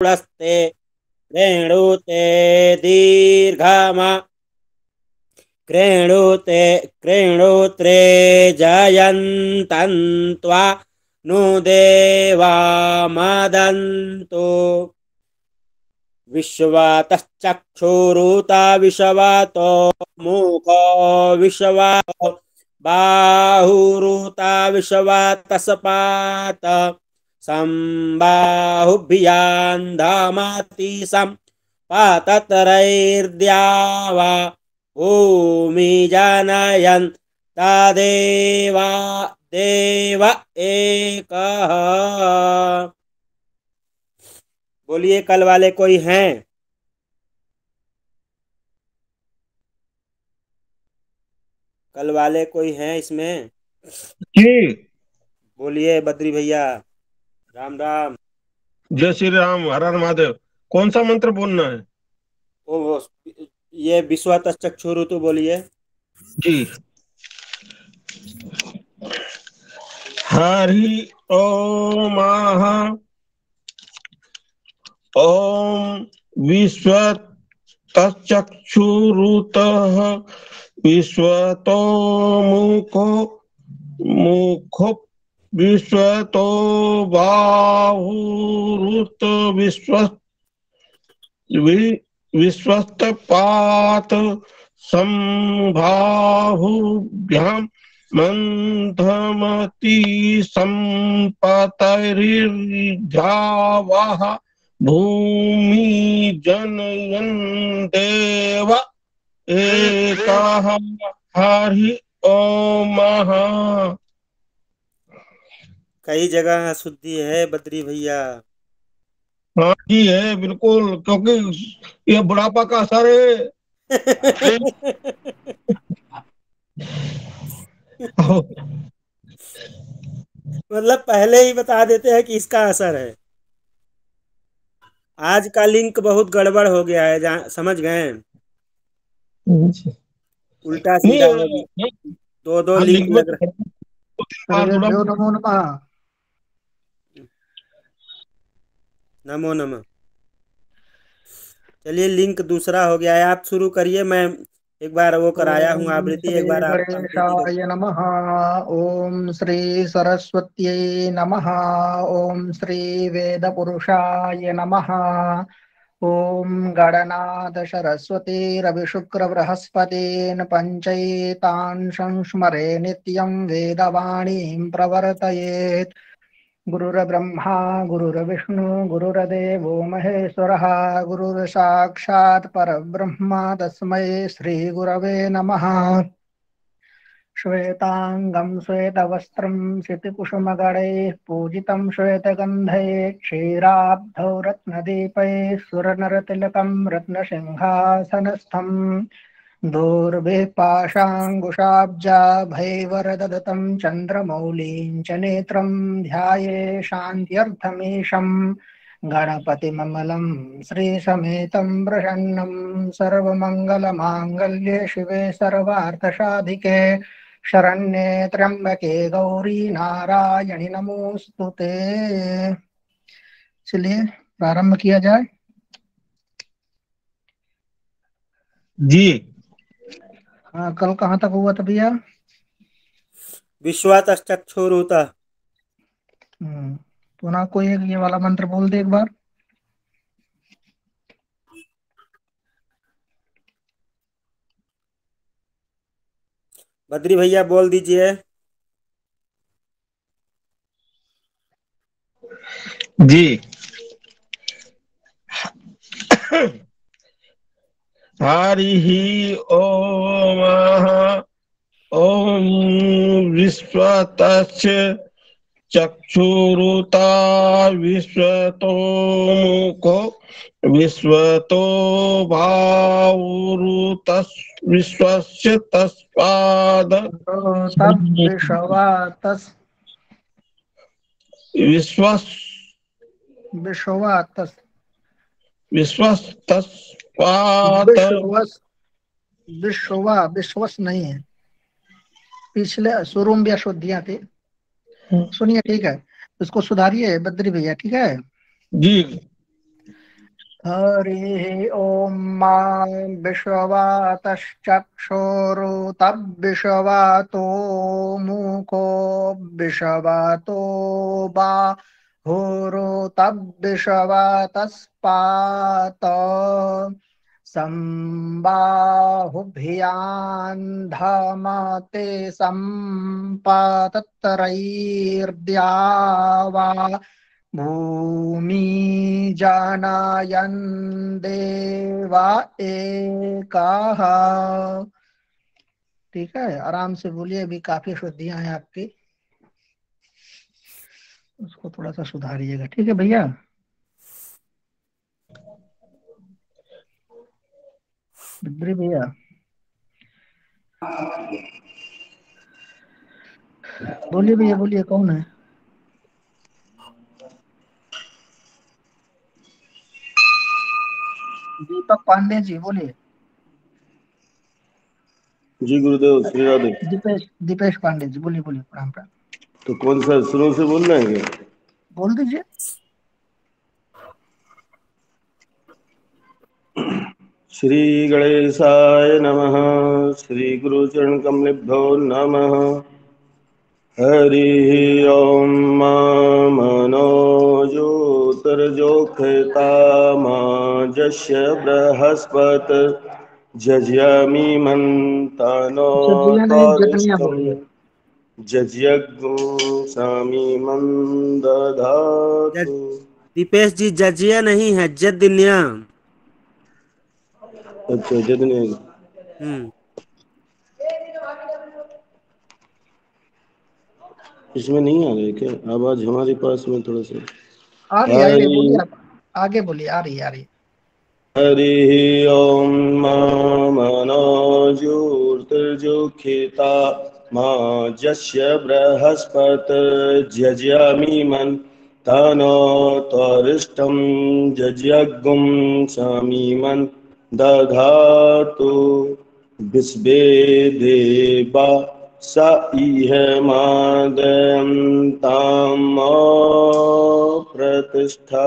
रूढस्ते कृणुते दीर्घमा कृणुत्रे जयन्तन्त्वा नु देवा मदन्तु विश्वातश्चक्षुरुता विश्वातो मुखो विश्वातो बाहुरुता विश्वातसपात संबाहुभ्यान्धामति सम्पाततरैर्द्यावा भूमि जनयन् तदेवा देव एकः। बोलिए कल वाले कोई हैं? कल वाले कोई हैं इसमें? जी बोलिए बद्री भैया। राम राम। जय श्री राम, हर हर महादेव। कौन सा मंत्र बोलना है? वो ये विश्वातश्चक्षुरु तो बोलिए। जी। हरि ओम ओम विश्वतश्चक्षुरुतः विश्वतो मुखो विश्वतो बाहुरुत विश्वस्तपात संबाहुभ्यां मंधमति संपतरिर्जावः भूमि जनयन् देव एकः। हरि ओम। कई जगह अशुद्धि है बद्री भैया। हाँ जी है बिल्कुल, क्योंकि ये बुढ़ापा का असर है। मतलब पहले ही बता देते हैं कि इसका असर है। आज का लिंक बहुत गड़बड़ हो गया है, समझ गए? उल्टा सीधा हो गया। नहीं, दो दो हाँ लिंक लिंक में लग रहा। सर्वेभ्यो नमो नमः। नमो नमः। चलिए लिंक दूसरा हो गया है, आप शुरू करिए। मैं एक बार वो कराया हूँ ओम आवृत्ति, एक श्री बार आप आवृत्ति कर। गणेशाय नमः। ओम श्री सरस्वत्यै नमः। ओम श्री वेदपुरुषाय नमः। ओम गणनाथ सरस्वतीरविशुक्रबृहस्पतीन् पञ्चैतान् संस्मरे नित्यं वेदवाणीं प्रवर्तयेत्। गुरुर्ब्रह्मा गुरुर्विष्णु गुरुर्देवो महेश्वरः। गुरुर्साक्षात् परब्रह्म तस्मै श्रीगुरवे नमः। श्वेतांगं श्वेतवस्त्रं शितिकुसुमगणैः पूजितं श्वेतगन्धैः क्षीराब्धौ रत्नदीपैः सुरनरतिलकं रत्नसिंहासनस्थम् दोर्भिः पाशाङ्कुशाब्जाभैर्वरदत्तं चन्द्रमौलिं च नेत्रं ध्याये शान्त्यर्थमीशम् गणपतिममलं श्रीसमेतं प्रसन्नं सर्वमङ्गलमाङ्गल्ये शिवे सर्वार्थसाधिके शरण्ये त्र्यंबके गौरी नारायणि नमोस्तुते। चलिए प्रारंभ किया जाए। जी। हाँ, कल कहाँ तक हुआ था भैया? विश्वातश्चक्षुरुतः। पुनः कोई एक ये वाला मंत्र बोल दे एक बार। बद्री भैया बोल दीजिए। जी। हरि ओम ओम विश्वतस्य चक्षुरुता विश्वतो मुखो विश्वतो बाहुरुतस् विश्वस्य तस्पाद तब विश्वा तस विश्वस विश्वा तस विश्वस्तस्पाद विश्वस विश्वा विश्वस नहीं है, पिछले शुरू में भी अशुद्धियां थी। सुनिए ठीक है, इसको सुधारिए बद्री भैया, ठीक है? जी। हरि ओम मा विश्ववातश्चक्षुरुतद्विश्ववातो मुखो विश्ववातो बाहुरुतद्विश्ववातस्पात संबाहुभ्यान्धमते सम्पातत्रैर्द्यावा भूमि जानायन् देवा एकः। ठीक है, आराम से बोलिए, अभी काफी शुद्धियां हैं आपकी, उसको थोड़ा सा सुधारिएगा। ठीक है भैया। बिद्री भैया बोलिए, भैया बोलिए, कौन है? दीपक पांडे जी बोलिए। जी गुरुदेव, श्री राधे। दीपेश दीपेश पांडे जी बोलिए, बोलिए, प्रणाम प्रणाम। तो कौन सा शुरू से बोल रहे हैं क्या? बोल दीजिए। श्री गणेशाय नमः। श्री गुरुचरण कमलेभ्यो नमः। हरि ओम मनोजोतर्जोक्षतामाजस्य बृहस्पत जज्यामि मन्तानो सदिया नहीं, जदनिया त्वरिष्ठम् बोलिए। जज्ञं सामी दधातु। दीपेश जी जजिया नहीं है, जदन्या। अच्छा, जदने हम्म। इसमें नहीं आ रही क्या आवाज हमारे पास में थोड़ा सा? आ रही हरि बोलिए, आप आगे बोलिए, आ रही आ रही। हरि ओम मनोजोर्तिर्जोक्षिता माँ जस्य बृहस्पत जज्यामि मन तनो त्वरिष्ठं जज्ञं सामीमन् दधातु विश्वे देवा स इह मादयन्ताम् प्रतिष्ठा।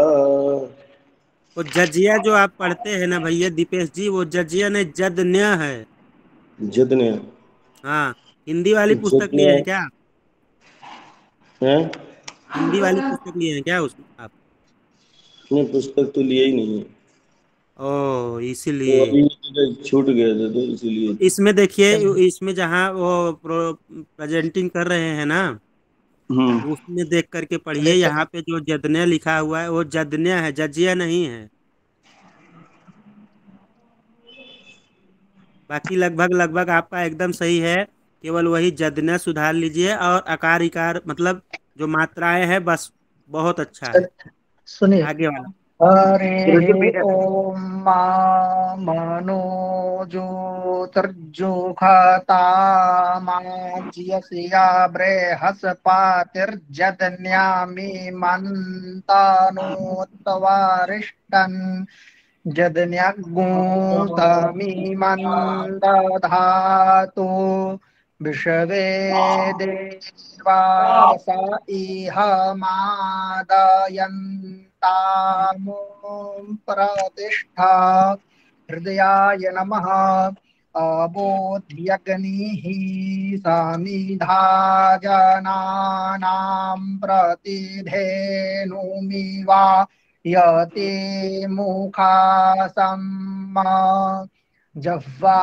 वो जजिया जो आप पढ़ते हैं ना भैया दीपेश जी, वो जजिया नहीं जदन्या है। जदने हाँ। हिंदी वाली पुस्तक जदने लिए हैं क्या? है। हिंदी वाली पुस्तक लिए हैं क्या उसमें आप? नहीं, पुस्तक तो लिया ही नहीं है। ओ, तो इसीलिए। अभी छूट गए थे तो तो इसीलिए। इसमें देखिए, चलिए। इसमें जहाँ वो प्रेजेंटिंग कर रहे हैं ना, हम्म। तो उसमें देख करके पढ़िए। लेकिन यहाँ पे जो जदन्या लिखा हुआ है वो जदन्या है, जजिया नहीं है। बाकी लगभग लगभग आपका एकदम सही है। केवल वही जदन्या सुधार लीजिए, और आकार इकार मतलब जो मात्राएं हैं बस, बहुत अच्छा है। सुनिए। आगे वाला। हरे ओम मा मनोजोतर्जोषतामाज्यस्या बृहस्पतिर्जदन्यामि मन्तानोत्तवारिष्टन् जदन्यगुंसमीमन्दधातु विश्वे देवास इह मादयन्तामुं प्रतिष्ठा। हृदयाय नमः। अबोध्यग्निः समिधा जनानां प्रतिधेनुमिवा यते मुखा सम्मा जह्वा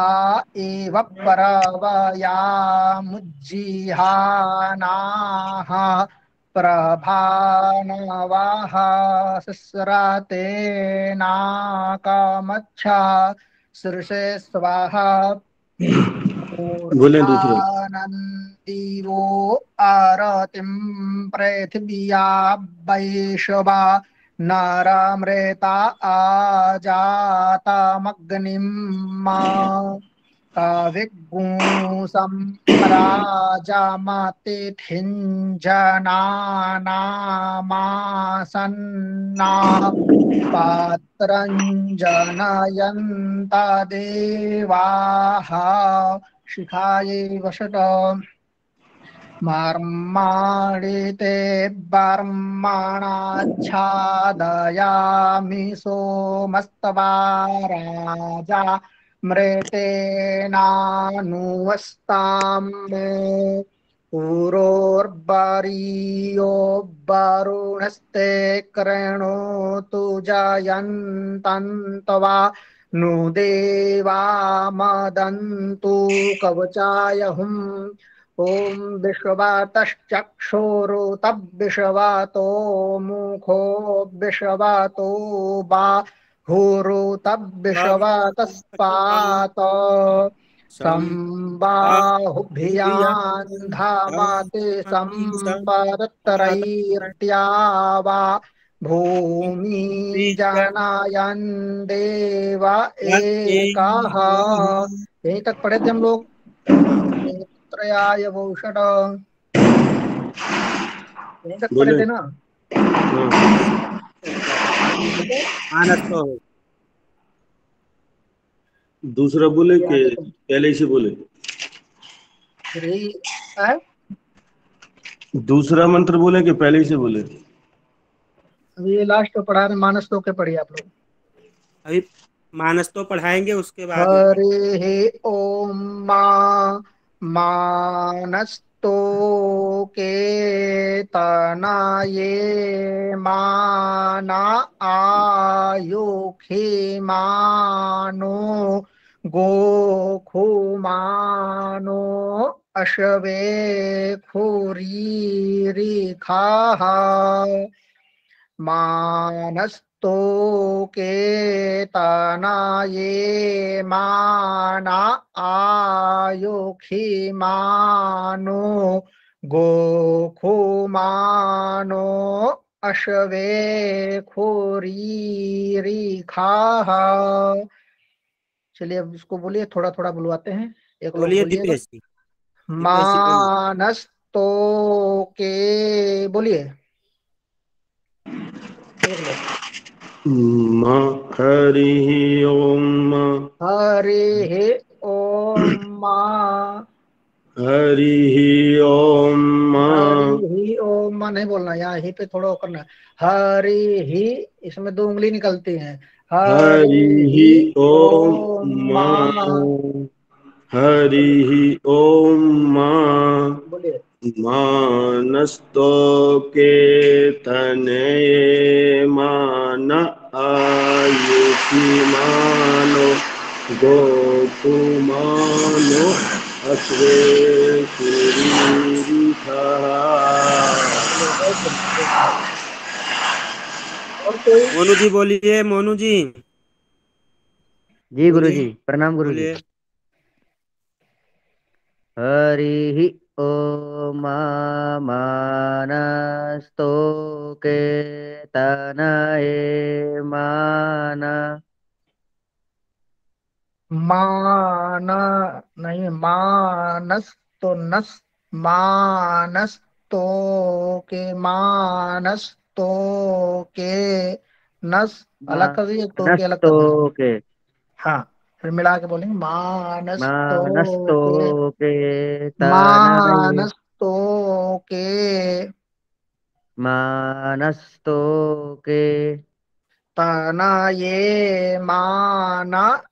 एव परवयामुज्जिहानाः प्रभानवाः सस्रते नाकमच्छा शीर्षे स्वाहा बोले दूसरे। ऊर्ध्वानन्दीवो आरतिं पृथिव्या वैश्वा नारामृता आजातमग्निं मा कविगुंसं राजमतिथिञ्जनानामासन्ना पात्रं जनयन्त देवाः शिखायै वषट मर्माणि ते बर्मणाच्छादयामि सोमस्तवा राजा मृतेनानुवस्ताम् पुरोर्बरीयो वरुणस्ते कृणोतु जयन्तन्तवा नु देवा मदन्तु कवचाय हुम् ओम विश्ववातश्चक्षुरुतद्विश्ववातो मुखो विश्ववातो बाहुरुतद्विश्ववातस्पात संबाहुभ्याम् धामाते संपरत्रैर्त्या वा भूमि जनायन् देव एकः। यहीं तक पढ़े थे हम लोग। त्रयाय भूषण यहीं तक पढ़े बोले थे ना। मानस तो हो। दूसरा बोले कि पहले से बोले? दूसरा मंत्र बोले कि पहले से बोले? अभी ये लास्ट तो पढ़ा रहे, मानस तो के पढ़िए आप लोग। अभी मानस तो पढ़ाएंगे, उसके बाद हरे ओम मानस्तो के तनाये माना आयुखे मानो गोखुमानो अश्वे खुरीरिखाः मानस्तो के तनाये माना आयुखि मानो गोखुमानो अश्वे खुरीरिखाः। चलिए अब इसको बोलिए, थोड़ा थोड़ा बुलवाते हैं। एक लोग बोलिए बोलिएगा। दीपेश जी। मानस्तो के बोलिए। हरि ओम हरि ओम हरि ओम हरि ओम नहीं बोलना, यहाँ ही पे थोड़ा करना। हरि ही, इसमें दो उंगली निकलती हैं। हरि हरि ओम ओम हरि ओम बोलिए। मानस्तो के तनये मान आयुषि मानो गोकुमानो अश्वे और कोई? मोनू जी बोलिए, मोनू जी। जी गुरु जी, प्रणाम गुरु जी। बोलिए। हरि ओम मानस्तो के तनये मान नहीं, मानस तो नस, मानस तो के, मानस तो के नस अलग कर दीजिए, तो के अलग मानस्तो करना है। के हाँ, फिर मिला के बोलेंगे मानस तो मानस्तो के, के तनये मानस तो के मानस्तो के तना ये माना,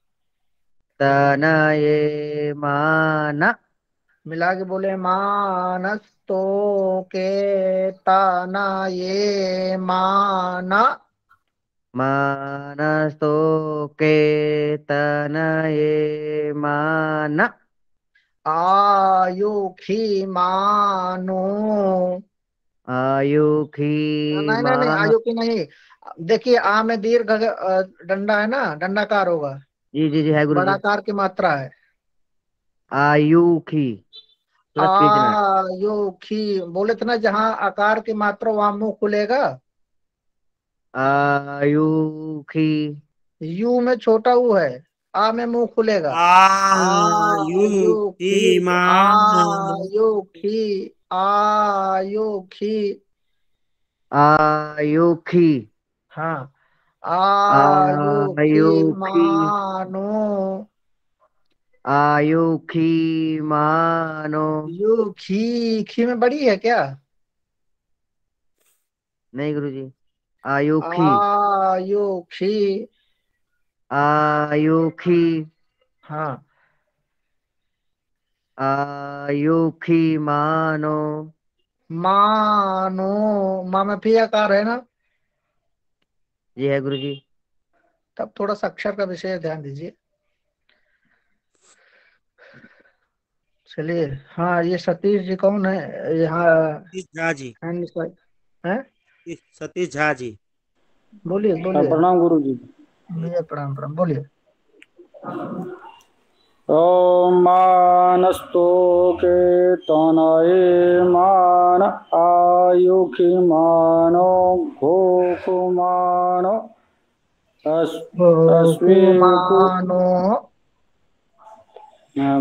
तनये मान मिला के बोले मानस तो के तना ये माना मानस्तो के तनये मान आयुखी मानो। आयुखी नहीं नहीं नहीं, मान आयुखी नहीं। देखिए आ में दीर्घ डंडा है ना, डंडाकार होगा, जी जी जी है गुरु जी। बड़ाकार की मात्रा है। आयुखी तुरंत खींचना है। आयुखी बोले थे ना, जहाँ आकार की मात्रा वहां मुंह खुलेगा। आयुखी यू में छोटा ऊ है, आ में मुंह खुलेगा। आयुखी आयुखी मान आयुखी आयुखी। आयुखी हाँ, आयुखी आयुखी मानो आयुखी मानो। यू खी में बड़ी है क्या? नहीं गुरुजी, आयुखी। आयुखी। आयुखी। हाँ। आयुखी मानो। मानो। माँ में भी आकार है ना? ये है गुरुजी। तब थोड़ा सा अक्षर का विषय ध्यान दीजिए। चलिए। हाँ, ये सतीश जी कौन है यहाँ? सतीश झा जी। है। सतीश झा जी। बोलिए बोलिए। प्रणाम गुरु जी। भैया प्रणाम प्रणाम, बोलिए। ओम मानस्तोके तनये मान आयुखि मानो घोकुमानो अस्मिकु मानो।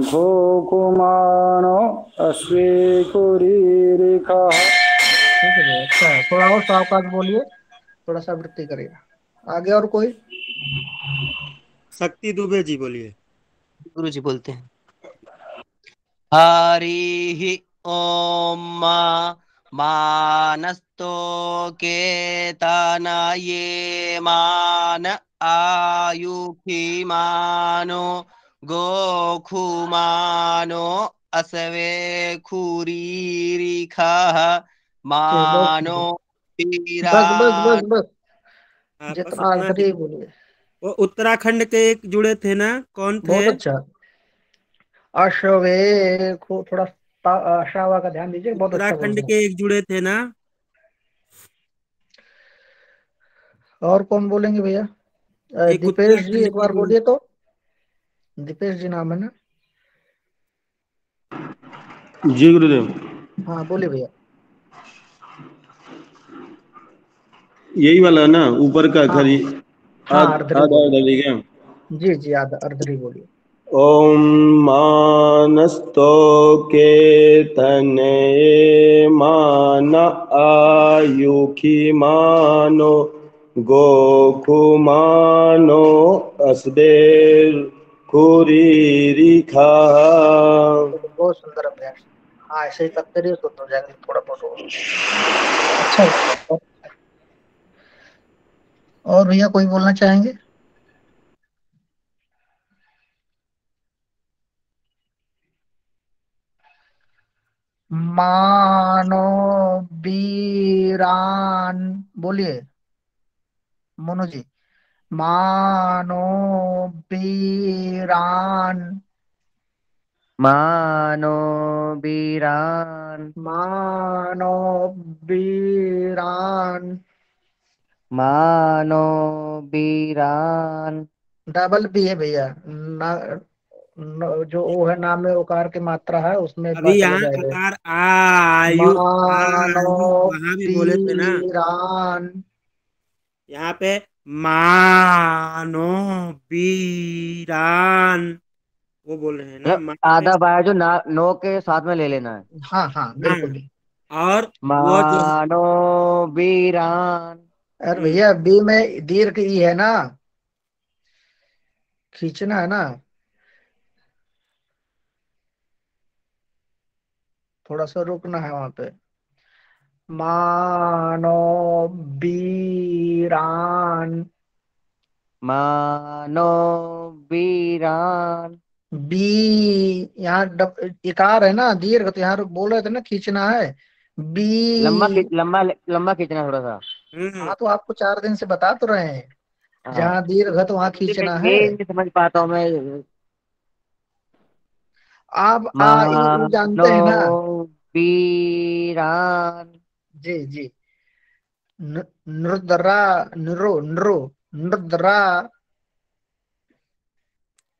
घोकुमानो अस्मिकुरीरिखः। ठीक है भैया, अच्छा है। थोड़ा और सावकाश बोलिए, थोड़ा सा वृत्ति करिएगा। आगे और कोई? शक्ति दुबे जी बोलिए। गुरु जी बोलते हैं। हरि ओम मानस्तो केतनये मान आयुखि मानो गोखुमानो असवे खुरीरिखः मानो बस बस बस पीरान। बस। बस जितना उतना आखिरी ही। ही बोलिए। वो उत्तराखंड के एक जुड़े थे ना, कौन थे? बहुत अच्छा। अश्वे को थोड़ा अशावा का ध्यान दीजिए, बहुत अच्छा बोल उत्तराखंड रहे हैं। के एक जुड़े थे ना। और कौन बोलेंगे भैया? एक दीपेश जी उत्तराखंड एक के बार जुड़े। बोलिए तो। दीपेश जी नाम है ना? जी गुरुदेव। हाँ बोलिए भैया। यही वाला ना, ऊपर का हाँ खरी। हाँ, आधा अर्धरी बोलिए। आधा ठीक है। जी जी, आधा अर्धरी बोलिए। ओम मानस्तोके तनये मान आयुखि मानो गोकुमानो अस्बेर खुरीरिखा। बहुत सुंदर अभ्यास। हाँ, ऐसे ही करते रहिए तो हो जाएंगे थोड़ा बहुत और। अच्छा लगा। और भैया कोई बोलना चाहेंगे? मानो बीरान बोलिए। मोनो जी। मानो बीरान। मानो बीरान। मानो बीरान। मानो बीरान। डबल भी है भैया ना, जो ओ है नाम में ओकार की मात्रा है, उसमें एक बार अभी चले यहाँ जाएंगे। आकार आयु मानो आयु वहां भी बोले थे ना। बीरान। यहाँ पे मानो बीरान वो बोल रहे हैं ना, मतलब मा पे। आधा बाया जो ना नो के साथ में ले लेना है। हाँ हाँ, हाँ। बिल्कुल भी। और वो जो मानो बीरान। अरे भैया, बी में दीर्घ ई है ना, खींचना है ना। थोड़ा सा रुकना है वहां पे। मानो बीरान। मानो बीरान। बी, यहाँ इकार है ना, दीर्घ, तो यहाँ बोल रहे थे ना खींचना है। बी। लंबा लंबा खींचना थोड़ा सा। हम्म। हाँ, तो आपको 4 दिन से बता तो रहे हैं, हाँ, जहाँ दीर्घ है तो वहां खींचना है। ये नहीं समझ पाता हूँ मैं। आप आ ई उ मानो जानते हैं ना? बीरान। जी जी। नृदरा। नृ नृ नृदरा।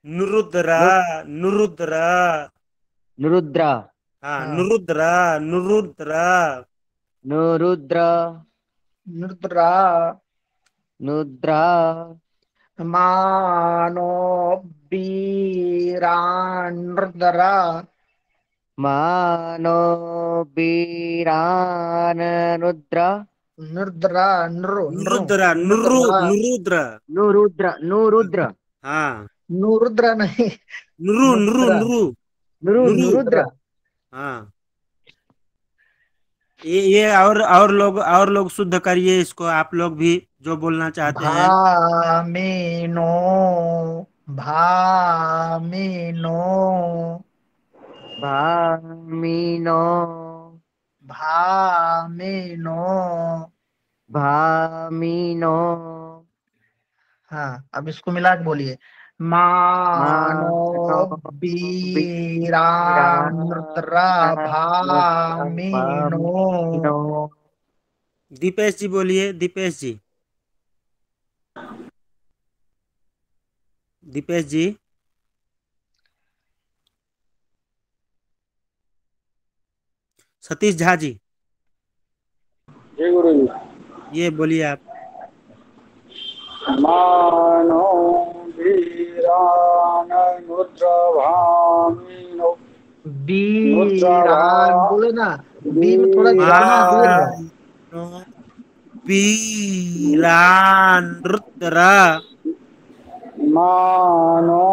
नुरुद्रा। नु- नुरुद्रा। नुरुद्रा। हाँ, हाँ, नुरुद्रा। नुरुद्रा। नुरुद्र। नृदरा। नुद्रा। मानो बीरान नृदरा। मानो बीरान। नुद्र। नृदरा। नृ नृ नुरुद्रा। नुरु नृदरा। नुरुद्र। नुरुद्र। नुरुद्र। हाँ। नुरुद्र नहीं, नुरु नुरु नुद्रा, नुरु नुरु नुरु। नुरुद्र। हाँ, ये और लोग शुद्ध करिए इसको, आप लोग भी जो बोलना चाहते हैं। भामिनो, भामिनो, भामिनो, भामिनो। भामिनो। हाँ, अब इसको मिला के बोलिए। मानो मानो वीरानृत्र भामिनो। भामिनो। दीपेश जी बोलिए, दीपेश जी, दीपेश जी। सतीश झा जी, जय गुरु जी। ये बोलिए आप। मानो वीराननुद्रभामिनो नुद्रभा वीरान बोले ना, बी में थोड़ा ज्यादा दीर्घ है। मानो वीरानृत्र मानो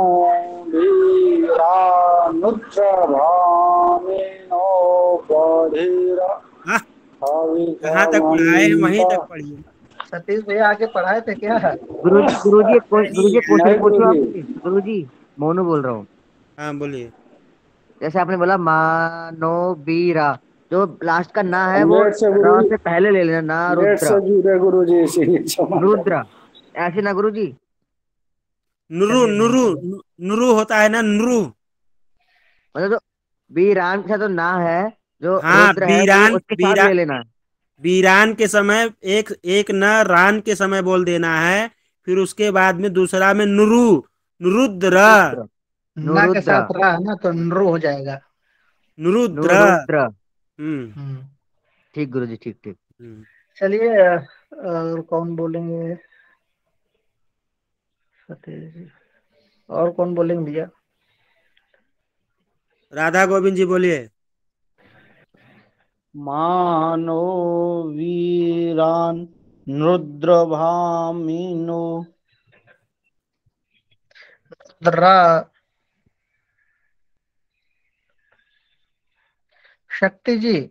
वीरानुद्रभामिनो बधिरा हाँ, कहाँ तक पढ़ाए हैं वहीं तक पढ़िए। सतीश भैया आगे पढ़ाए थे क्या? गुरुजी नहीं, एक क्वेश्चन नहीं गुरु पूछूं जी। आपसे? गुरुजी, मोनू बोल रहा हूँ। हाँ बोलिए। जैसे आपने बोला मानोबीरा, जो लास्ट का ना है वो लेट से गुरु र जी, से पहले ले लेना, ना लेट रुद्र। से जुड़े गुरु जी, इसीलिए क्षमा करें। रुद्र ऐसे ना गुरुजी। नुरु चलिए नहीं, नुरु चलिए। नुरु होता है ना, नुरु। मतलब जो वीरान के साथ जो ना है, जो हाँ, रुद्र है वो बीरान उसके साथ बीरा ले लेना है। बीरान के समय एक एक न रान के समय बोल देना है, फिर उसके बाद में दूसरा में नुरु, नुरुद्र, रुद्र, ना के नुरुद्र, साथ रहा है ना तो नृ हो जाएगा। नुरुद्र। नुरुद्र। हम्म हम्म। ठीक गुरुजी, ठीक ठीक। हम्म। चलिए, और कौन बोलेंगे? सतीश जी। और कौन बोलेंगे भैया? राधा गोविंद जी बोलिए। मानो वीरान रुद्रभामिनो द्रा, शक्ति जी।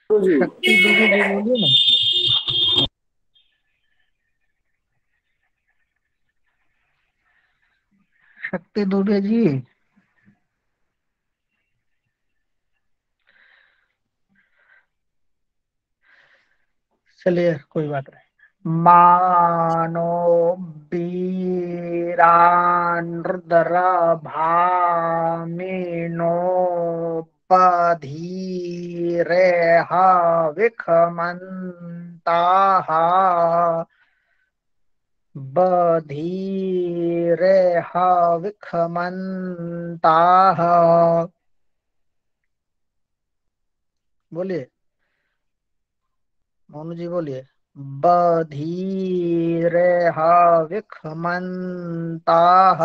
गुरु जी। शक्ति दुबे जी बोलिए ना। शक्ति दुबे जी। चलिए कोई बात नहीं। मानो वीरान रुद्र भामिनो बधीरे विखमन्ताः बधीरे विखमन्ताः। बोलिए, मोनू जी बोलिए। बधीरे विखमन्ताः।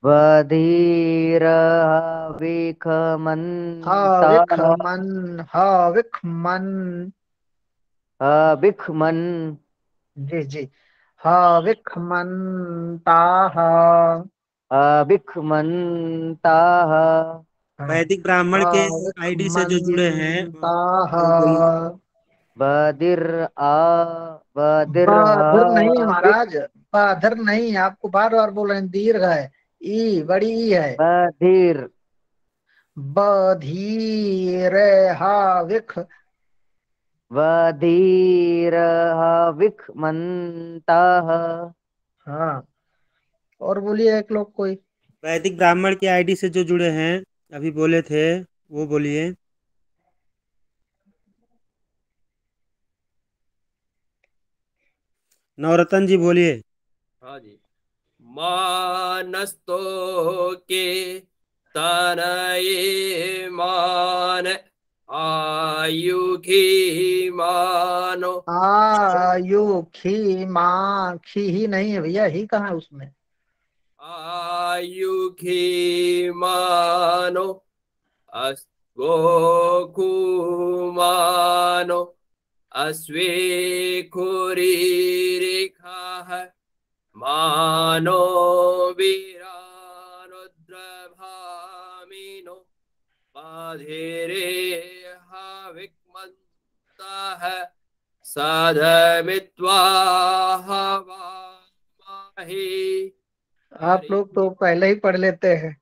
बधीर विखमन्ता विखमन, विखमन। विखमन जी जी। विखमन्ताः। विखमन्ता। वैदिक ब्राह्मण के आईडी से जो जुड़े हैं विखमन्ताः। वो बोलिए। बदिर आ बदिर बाधर नहीं है महाराज, बाधर नहीं है, आपको बार बार बोल रहे हैं, दीर्घ है। ई बड़ी ई है। बधिर बधीर विख। बधिर विखमन्ता। हाँ, और बोलिए एक लोग कोई। वैदिक ब्राह्मण के आईडी से जो जुड़े हैं, अभी बोले थे, वो बोलिए। नवरत्न जी बोलिए। हाँ जी। मानस्तो के तनये मान आयुखी मानो। आयु खी माँ, खी ही नहीं है भैया, ही कहाँ है उसमें? आयुखी मानो गोखु मानो अश्वे खुरीरिखाः मानो वीरानुद्रभामिनो बाधिरे हविक्मन्ताः सदमित्वा हवामहे। आप लोग तो पहले ही पढ़ लेते हैं,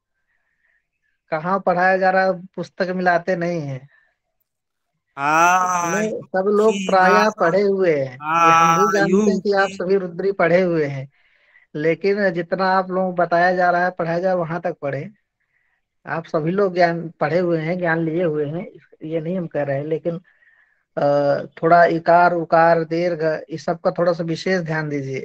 कहाँ पढ़ाया जा रहा है, पुस्तक मिलाते नहीं है। नहीं, सब लोग प्रायः पढ़े हुए हैं, ये हम भी जानते हैं कि आप सभी रुद्री पढ़े हुए हैं, लेकिन जितना आप लोग बताया जा रहा है पढ़ाया जा वहां तक पढ़े। आप सभी लोग ज्ञान पढ़े हुए हैं, ज्ञान लिए हुए हैं, ये नहीं हम कह रहे हैं, लेकिन थोड़ा इकार उकार दीर्घ इस सब का थोड़ा सा विशेष ध्यान दीजिए।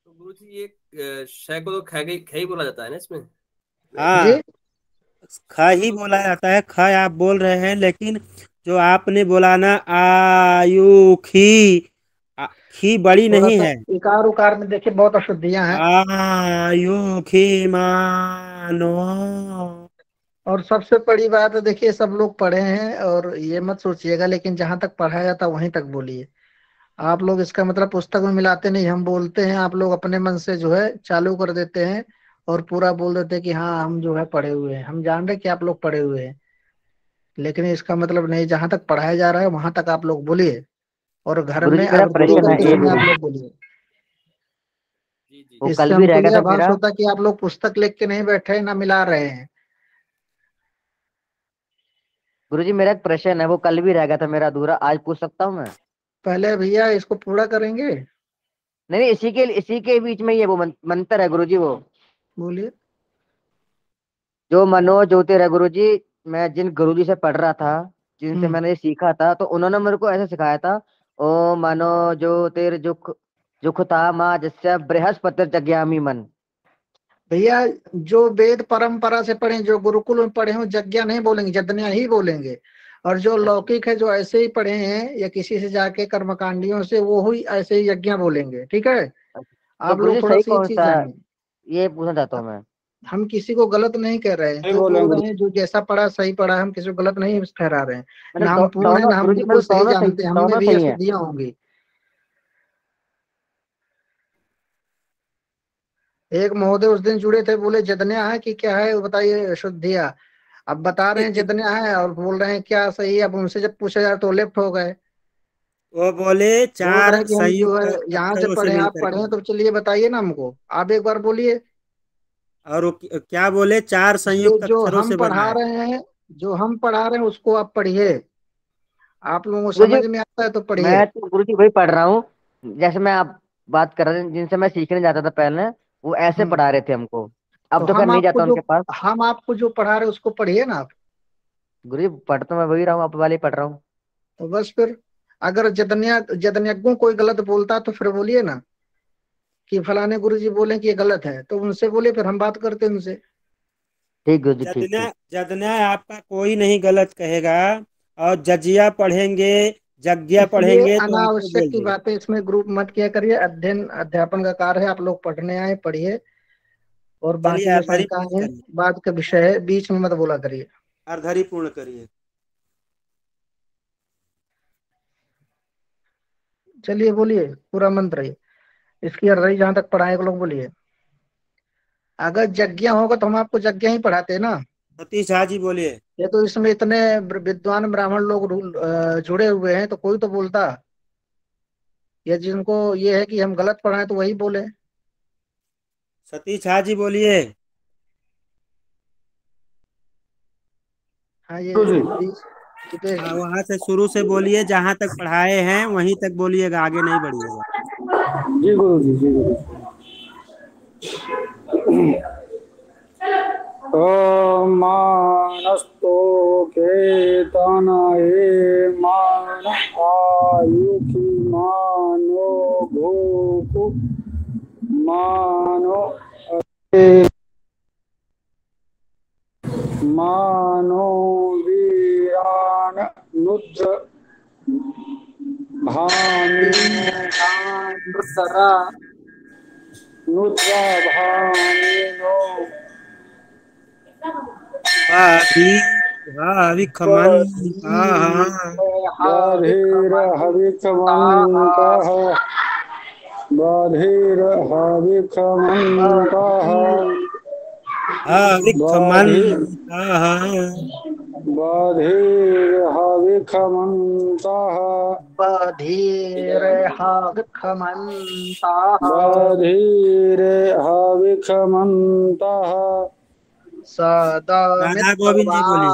तो गुरु जी ये श को तो ख ही बोला जाता है ना इसमें? हाँ, जी ख ही बोला जाता है, ख आप बोल रहे हैं, लेकिन जो आपने बोला ना आयुखी, खी बड़ी थोड़ा नहीं सा है। इकार उकार में देखिए बहुत अशुद्धियां हैं। आयुखी मानो। और सबसे बड़ी बात है, देखिए सब लोग पढ़े हैं और ये मत सोचिएगा, लेकिन जहां तक पढ़ाया जाता वहीं तक बोलिए। आप लोग इसका मतलब पुस्तक में मिलाते नहीं, हम बोलते हैं, आप लोग अपने मन से जो है चालू कर देते हैं और पूरा बोल देते हैं कि हाँ हम जो है पढ़े हुए हैं। हम जान रहे हैं कि आप लोग पढ़े हुए हैं, लेकिन इसका मतलब नहीं, जहां तक पढ़ाया जा रहा है वहां तक आप लोग बोलिए और घर गुरुजी में मेरा आवृत्ति प्रश्न है करते एक, समय आप लोग बोलिए। जी जी। वो इससे कल भी हमको रहेगा ये था आभास मेरा। होता है कि आप लोग पुस्तक लेख के नहीं बैठे हैं, ना मिला रहे हैं। गुरुजी मेरा एक प्रश्न है, वो कल भी रहेगा था मेरा अधूरा, आज पूछ सकता हूँ मैं? पहले भैया इसको पूरा करेंगे। नहीं नहीं, इसी के बीच में ये वो मंत्र है गुरुजी, वो बोलिए। जो मनो ज्योतिर है गुरुजी। मैं जिन गुरुजी से पढ़ रहा था, जिनसे मैंने ये सीखा था, तो उन्होंने मेरे को ऐसे सिखाया था, ओ मनो ज्योतिर जुखता माँ जस्य बृहस्पति जग्यामी मन। भैया जो वेद परंपरा से पढ़े, जो गुरुकुल में पढ़े हो, यज्ञ नहीं बोलेंगे, यज्ञ ही बोलेंगे। और जो लौकिक है, जो ऐसे ही पढ़े हैं या किसी से जाके कर्मकांडियों से, वो ही ऐसे ही यज्ञ बोलेंगे। ठीक है, तो आप गुरुजी लोग थोड़ा सही सी ये कौन चीज सा है, जानिए। ये पूछना चाहता हूँ मैं। हम किसी को गलत नहीं कह रहे हैं, सही जो बोले बोल गुरु। रहे हैं, जो जैसा पढ़ा सही पढ़ा, हम किसी को गलत नहीं ठहरा रहे हैं। मैंने ना हम पूर्ण है, दोनों ना हम गुरुजी, बिल्कुल मतलब सही दोनों सही, जानते हैं, हम में दोनों भी सही है। अशुद्धियां होंगी। एक महोदय उस दिन जुड़े थे, बोले जदन्या है कि क्या है, वो बताइए अशुद्धियां। अब बता रहे हैं जदन्या है और बोल रहे हैं क्या सही है। अब उनसे जब पूछा जाए तो लेफ्ट हो गए, वो बोले बोल रहे चार हैं कि हम जो है संयुक्त यहाँ से अक्षरों से पढ़े, आप मिलकर पढ़े के। हैं, तो चलिए बताइए ना हमको, आप एक बार बोलिए। और वो क्या बोले, चार ये संयुक्त जो अक्षरों हम से बना पढ़ा है। रहे हैं, जो हम पढ़ा रहे हैं उसको आप पढ़िए, आप लोगों को गुरुजी समझ में आता है तो पढ़िए। मैं तो गुरुजी वही पढ़ रहा हूँ, जैसे मैं आप बात कर रहे थे, जिनसे मैं सीखने जाता था पहले, वो ऐसे हम्म पढ़ा रहे थे हमको। तो अब तो खैर नहीं जाता उनके पास। हम आपको जो पढ़ा रहे हैं उसको पढ़िए ना आप। गुरुजी पढ़ तो मैं वही रहा हूँ, आप वाले ही पढ़ रहा हूँ। तो बस फिर, अगर जदन्यज्ञों कोई गलत बोलता है तो फिर बोलिए ना कि फलाने गुरुजी बोले कि ये गलत है, तो उनसे बोलिए, फिर हम बात करते हैं उनसे। ठीक गुरुजी, ठीक जदना ठीक। जदना आपका कोई नहीं गलत कहेगा। और जजिया पढ़ेंगे, जग्या इसलिए पढ़ेंगे तो आपको अनावश्यक बोल की देगा। बातें इसमें ग्रुप मत किया करिए। अध्ययन अध्यापन का कार्य है, आप लोग पढ़ने आए पढ़िए, और बाकी चलिए जो अर्धरी शंकाएं पूर्ण हैं करिए, बात का विषय है, बीच में मत बोला करिए। अर्धरी पूर्ण करिए। चलिए बोलिए पूरा मंत्र ही, इसकी अर्धई जहां तक पढ़ाए लोग बोलिए। अगर यज्ञ होगा तो हम आपको यज्ञ ही पढ़ाते हैं ना। सतीश झा जी बोलिए। ये तो इसमें इतने विद्वान ब्राह्मण लोग जुड़े हुए हैं, तो कोई तो बोलता। ये जिनको ये है कि हम गलत पढ़ाएं तो वही बोले। सतीश झा जी बोलिए। हाँ ये गुरु जी। दीपेश हाँ, जी। वहां से शुरू से बोलिए, जहां तक पढ़ाए हैं वहीं तक बोलिएगा, आगे नहीं बढ़िएगा। जी गुरु जी, जी गुरु। ओम मानस्तो केतनाये मान आयुखि मानो भूकु मानो मानो वीरान नुद्र भामिनुसरा नुद्र भामिनो बाधी राधा गोविंद जी बोलिए।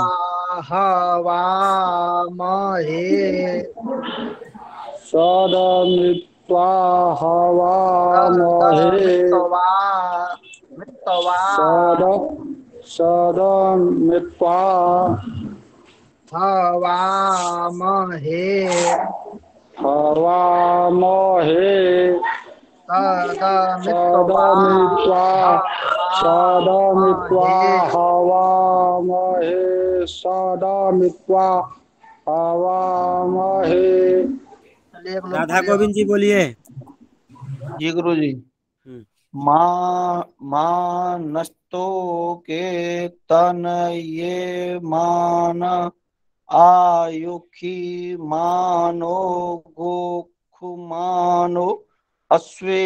सदमित्वाहवामहे सदमित्वा सदमित्वा हवामहे हवामहे सदमित्वा सदमित्वा हवामहे हवामहे सदमित्वा हवामहे। चलिए एक लोग राधा बोलिए। गोविंद जी बोलिए। जी गुरु जी। मानस्तो के तन ये मान आयुखी मानो गोखु मानो अश्वे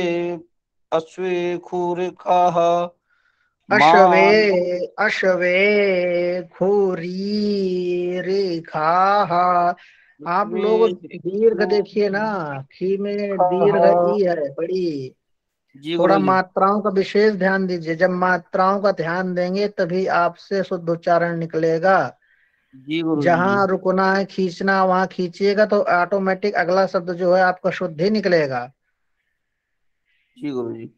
अश्वे खुरखः अश्वे मानो अश्वे खुरी रेखा। आप लोग दीर्घ देखिए ना, खी में दीर्घ ई है बड़ी। जी थोड़ा गुरु जी। मात्राओं का विशेष ध्यान दीजिए, जब मात्राओं का ध्यान देंगे तभी आपसे शुद्ध उच्चारण निकलेगा। जी गुरु जी। जहां रुकना है खींचना वहां खींचिएगा तो ऑटोमेटिक अगला शब्द जो है आपका शुद्ध ही निकलेगा। जी गुरु जी।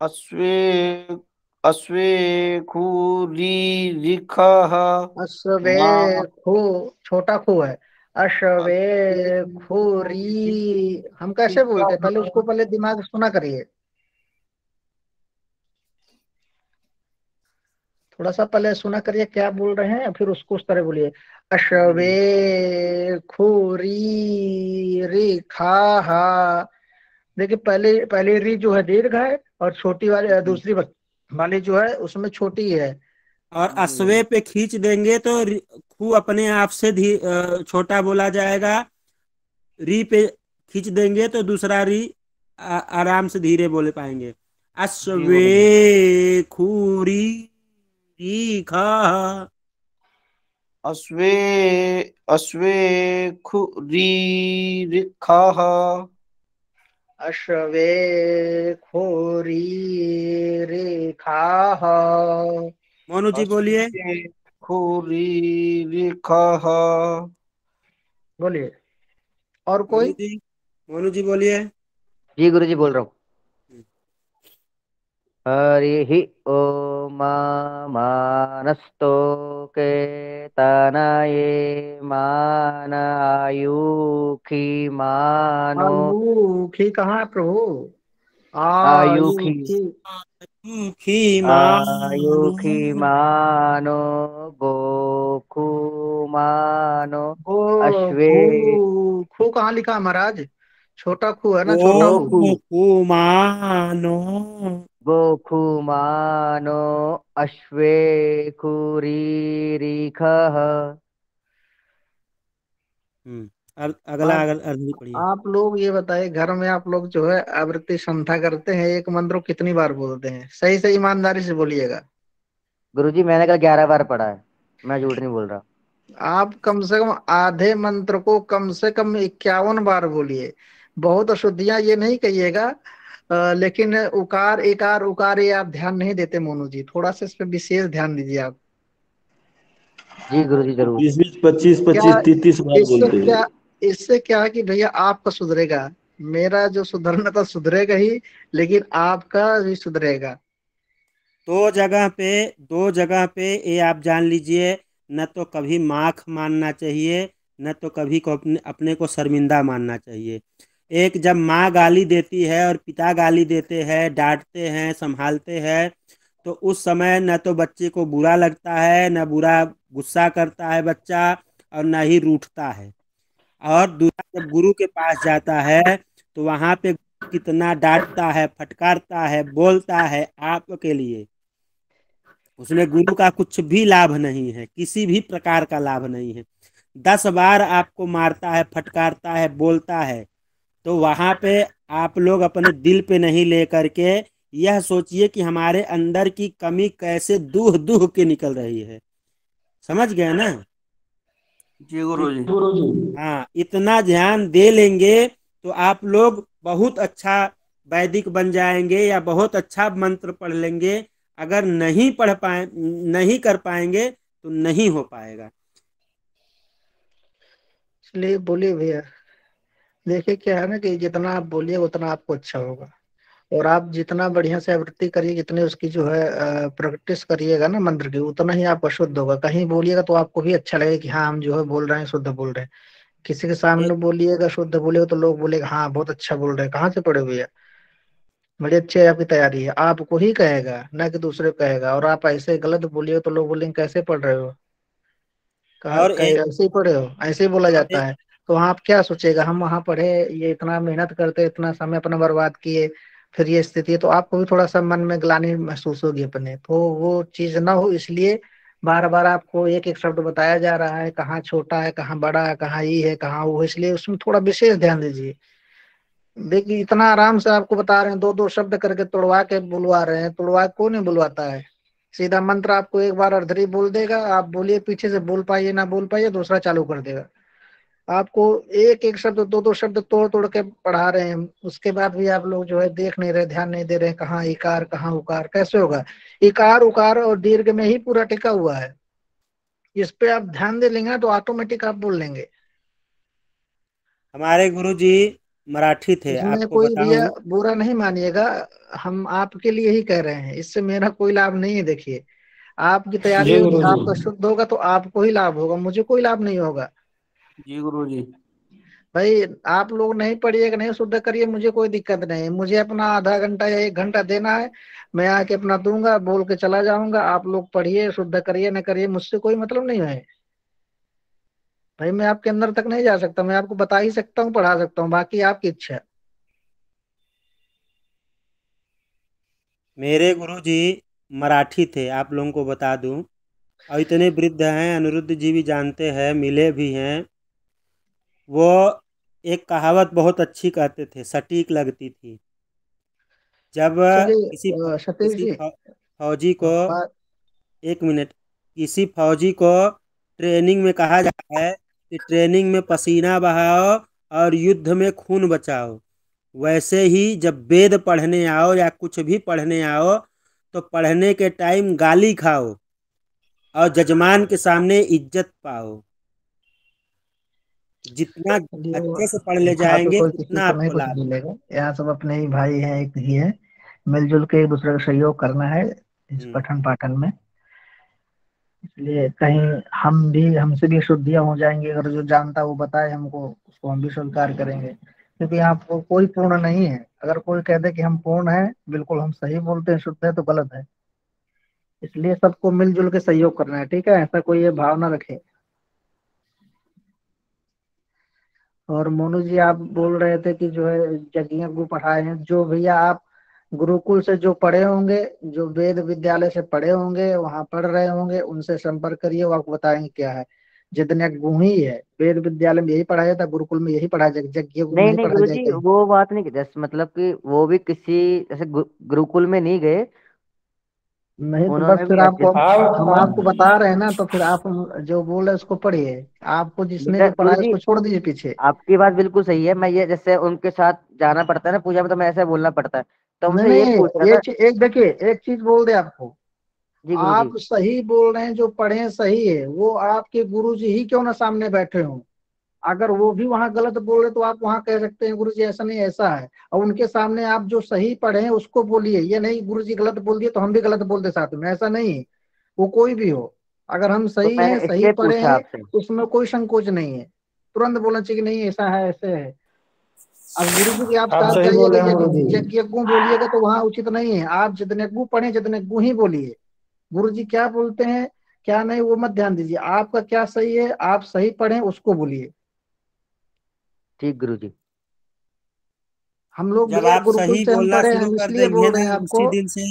अश्वे अश्वे खुरी रिखः अश्वे मा खू छोटा खू है। अश्वे खुरी हम कैसे बोलते हैं, पहले उसको पहले दिमाग से सुना करिए। थोड़ा सा पहले सुना करिए क्या बोल रहे हैं, फिर उसको उस तरह बोलिए। अश्वे खुरी रेखा। देखिए पहले पहले री जो है दीर्घ है और छोटी वाली दूसरी वाली जो है उसमें छोटी है। और अश्वे पे खींच देंगे तो खू अपने आप से छोटा बोला जाएगा। री पे खींच देंगे तो दूसरा री आराम से धीरे बोले पाएंगे। अश्वे खूरी री खा। अश्वे अश्वे खुरी रिखः अश्वे खोरी रेखा। मोनू जी बोलिए। अश्वे खुरी रिखः बोलिए और मोनू कोई। जी मोनू जी बोलिए। जी गुरु जी बोल रहा हूँ। हरि ओम मानस्तो के तनये मान आयुखी मानो आयुखी कहाँ है प्रभु। आयुखी आयुखी खी मानो। आयुखी मानो गोखु मानो ओ अश्वे खू कहाँ लिखा है महाराज, छोटा खू है ना, छोटा खू। गोखु खू मानो। गोखु मानो अश्वे खुरीरिखः। अगला आप अर्थ भी पढ़िए। आप लोग ये बताइए, घर में आप लोग जो है आवृत्ति संध्या करते हैं, एक मंत्र को कितनी बार बोलते हैं, सही से ईमानदारी से बोलिएगा। गुरुजी मैंने कल 11 बार पढ़ा है, मैं झूठ नहीं बोल रहा। आप कम से कम आधे मंत्र को कम से कम 51 बार बोलिए। बहुत अशुद्धियां ये नहीं कहिएगा, लेकिन उकार एकार उकार ये आप ध्यान नहीं देते मोनू जी, थोड़ा सा इस पे विशेष ध्यान दीजिए आप। जी गुरुजी जरूर। 20 25 क्या 25 30 बार इससे बोलते हैं। क्या इससे क्या है कि भैया आपका सुधरेगा, मेरा जो सुधरना था सुधरेगा ही, लेकिन आपका भी सुधरेगा। दो जगह पे ये आप जान लीजिए, न तो कभी माख मानना चाहिए, न तो कभी को अपने को शर्मिंदा मानना चाहिए। एक जब माँ गाली देती है और पिता गाली देते हैं, डांटते हैं, संभालते हैं, तो उस समय न तो बच्चे को बुरा लगता है, न बुरा गुस्सा करता है बच्चा, और न ही रूठता है। और दूसरा जब गुरु के पास जाता है तो वहां पे कितना डांटता है, फटकारता है, बोलता है आपके लिए। उसमें गुरु का कुछ भी लाभ नहीं है, किसी भी प्रकार का लाभ नहीं है। 10 बार आपको मारता है, फटकारता है, बोलता है, तो वहां पे आप लोग अपने दिल पे नहीं ले करके यह सोचिए कि हमारे अंदर की कमी कैसे दूह दूह के निकल रही है। समझ गए ना? जी गुरु जी। हाँ, इतना ध्यान दे लेंगे तो आप लोग बहुत अच्छा वैदिक बन जाएंगे या बहुत अच्छा मंत्र पढ़ लेंगे। अगर नहीं पढ़ पाए, नहीं कर पाएंगे तो नहीं हो पाएगा। इसलिए बोलिए भैया, देखिए क्या है ना कि जितना आप बोलिए उतना आपको अच्छा होगा, और आप जितना बढ़िया से आवृत्ति करिए, जितने उसकी जो है प्रैक्टिस करिएगा ना मंत्र की, उतना ही आपका शुद्ध होगा। कहीं बोलिएगा तो आपको भी अच्छा लगेगा कि हाँ हम जो है बोल रहे हैं, शुद्ध बोल रहे हैं। किसी के ए- सामने बोलिएगा, शुद्ध बोलिएगा, तो लोग बोलेगा हाँ बहुत अच्छा बोल रहे हैं, कहाँ से पढ़े भैया, बड़ी अच्छी आपकी तैयारी है, आपको ही कहेगा ना कि दूसरे को कहेगा। और आप ऐसे गलत बोलिएगा तो लोग बोलेंगे कैसे पढ़ रहे हो, कहा और एक ऐसे ही पढ़े हो, ऐसे ही बोला और जाता एक है। तो आप क्या सोचेगा, हम वहां पढ़े, ये इतना मेहनत करते, इतना समय अपना बर्बाद किए, फिर ये स्थिति है, तो आपको भी थोड़ा सा मन में ग्लानि महसूस होगी अपने। तो वो चीज ना हो, इसलिए बार बार आपको एक एक शब्द बताया जा रहा है, कहाँ छोटा है, कहाँ बड़ा है, कहाँ ये है, कहाँ वो है, इसलिए उसमें थोड़ा विशेष ध्यान दीजिए। देखिए इतना आराम से आपको बता रहे हैं, दो दो शब्द करके तुड़वा के बुलवा रहे हैं, तुड़वा के कौन नहीं बुलवाता है। सीधा मंत्र आपको एक बार अर्धरी बोल देगा, आप बोलिए, पीछे से बोल पाइए ना बोल पाइए, दूसरा चालू कर देगा। आपको एक एक शब्द, दो दो शब्द तोड़ तोड़ के पढ़ा रहे हैं, उसके बाद भी आप लोग जो है देख नहीं रहे, ध्यान नहीं दे रहे, कहाँ इकार कहाँ उकार, कैसे होगा। इकार उकार और दीर्घ में ही पूरा टिका हुआ है, इस पे आप ध्यान दे लेंगे ना तो ऑटोमेटिक आप बोल लेंगे। हमारे गुरु जी मराठी थे, इसमें आपको कोई भैया बताऊं। बुरा नहीं मानिएगा, हम आपके लिए ही कह रहे हैं, इससे मेरा कोई लाभ नहीं है। देखिए आपकी तैयारी जी होगी, गुरु आपका जी। शुद्ध होगा तो आपको ही लाभ होगा, मुझे कोई लाभ नहीं होगा। जी गुरु जी। भाई आप लोग नहीं पढ़िएगा, नहीं शुद्ध करिए, मुझे कोई दिक्कत नहीं है, मुझे अपना आधा घंटा या एक घंटा देना है, मैं आके अपना दूंगा, बोल के चला जाऊंगा। आप लोग पढ़िए, शुद्ध करिए न करिए, मुझसे कोई मतलब नहीं है। भाई मैं आपके अंदर तक नहीं जा सकता, मैं आपको बता ही सकता हूँ, पढ़ा सकता हूँ, बाकी आपकी इच्छा है। मेरे गुरु जी मराठी थे, आप लोगों को बता दूं। और इतने वृद्ध हैं, अनिरुद्ध जी भी जानते हैं, मिले भी हैं। वो एक कहावत बहुत अच्छी कहते थे, सटीक लगती थी। जब किसी चलिए सतीश जी, फौजी को, बात। 1 मिनट, किसी फौजी को ट्रेनिंग में कहा जाता है कि ट्रेनिंग में पसीना बहाओ और युद्ध में खून बचाओ। वैसे ही जब वेद पढ़ने आओ या कुछ भी पढ़ने आओ, तो पढ़ने के टाइम गाली खाओ और जजमान के सामने इज्जत पाओ। जितना अच्छे से पढ़ ले खा तो जाएंगे कोई किसी उतना को नहीं आपको कुछ लाभ है। मिलेगा, यहाँ सब अपने ही भाई हैं, एक ही है, मिलजुल के एक दूसरे का सहयोग करना है इस हम्म। पठन पाठन में। इसलिए कहीं हम भी, हमसे भी शुद्धियां हो जाएंगी, अगर जो जानता है वो बताए हमको, उसको हम भी स्वीकार करेंगे। क्योंकि यहाँ कोई पूर्ण नहीं है, अगर कोई कह दे कि हम पूर्ण है, बिल्कुल हम सही बोलते हैं, शुद्ध है, तो गलत है। इसलिए सबको मिलजुल के सहयोग करना है, ठीक है, ऐसा कोई ये भावना रखे। और मोनू जी आप बोल रहे थे कि जो है यज्ञ को पढ़ाए हैं, जो भैया आप गुरुकुल से जो पढ़े होंगे, जो वेद विद्यालय से पढ़े होंगे, वहां पढ़ रहे होंगे, उनसे संपर्क करिए, वो आपको बताएंगे क्या है। जितने गुही है, वेद विद्यालय में यही पढ़ाया था, गुरुकुल में यही पढ़ाया जाए, यज्ञ में नहीं नहीं नहीं पढ़ाया गुरु जाए जी, कहीं। वो बात नहीं, जैसे मतलब कि वो भी किसी जैसे गुरुकुल में नहीं गए, नहीं तो बस उन्होंने भी फिर ऐसे। आपको, हम आपको आप बता रहे हैं ना, तो फिर आप जो बोल रहे हैं उसको पढ़िए, आपको जिसने जो गुरु पढ़ाया जी, उसको छोड़ दीजिए पीछे। आपकी बात बिल्कुल सही है। मैं ये जैसे उनके साथ जाना पड़ता है ना पूजा में, तो मैं ऐसे बोलना पड़ता है। तो नहीं हमसे ये नहीं, पूछ रहा ये था। एक देखिए, एक चीज बोल दे आपको, जी गुरु जी। आप सही बोल रहे हैं, जो पढ़े हैं सही है, वो आपके गुरु जी ही क्यों ना सामने बैठे हों, अगर वो भी वहां गलत बोल रहे तो आप वहां कह सकते हैं गुरु जी ऐसा नहीं ऐसा है, और उनके सामने आप जो सही पढ़े हैं उसको बोलिए, ये नहीं गुरु जी गलत बोल दिए तो हम भी गलत बोल दे साथ में, ऐसा नहीं है। वो कोई भी हो, अगर हम तो सही मैंने हैं, सही इसलिए पढ़े पूछा हैं, आपसे। उसमें कोई संकोच नहीं है, तुरंत बोलना चाहिए कि नहीं ऐसा है ऐसे है। अब गुरु जी की आप साथ सही जाइएगा, बोले हैं गुरु जी। यज्ञ बोलिएगा तो वहां उचित नहीं है, आप जितने गु पढ़े जितने गु ही बोलिए। गुरु जी क्या बोलते हैं क्या नहीं वो मत ध्यान दीजिए, आपका क्या सही है, आप सही पढ़े उसको बोलिए। ठीक गुरु जी। हम लोग जब भैया आप गुरुकुल सही से हम बोलना पढ़े हैं, शुरू हम कर इसलिए देंगे बोल रहे ना, हैं उसी आपको। दिन से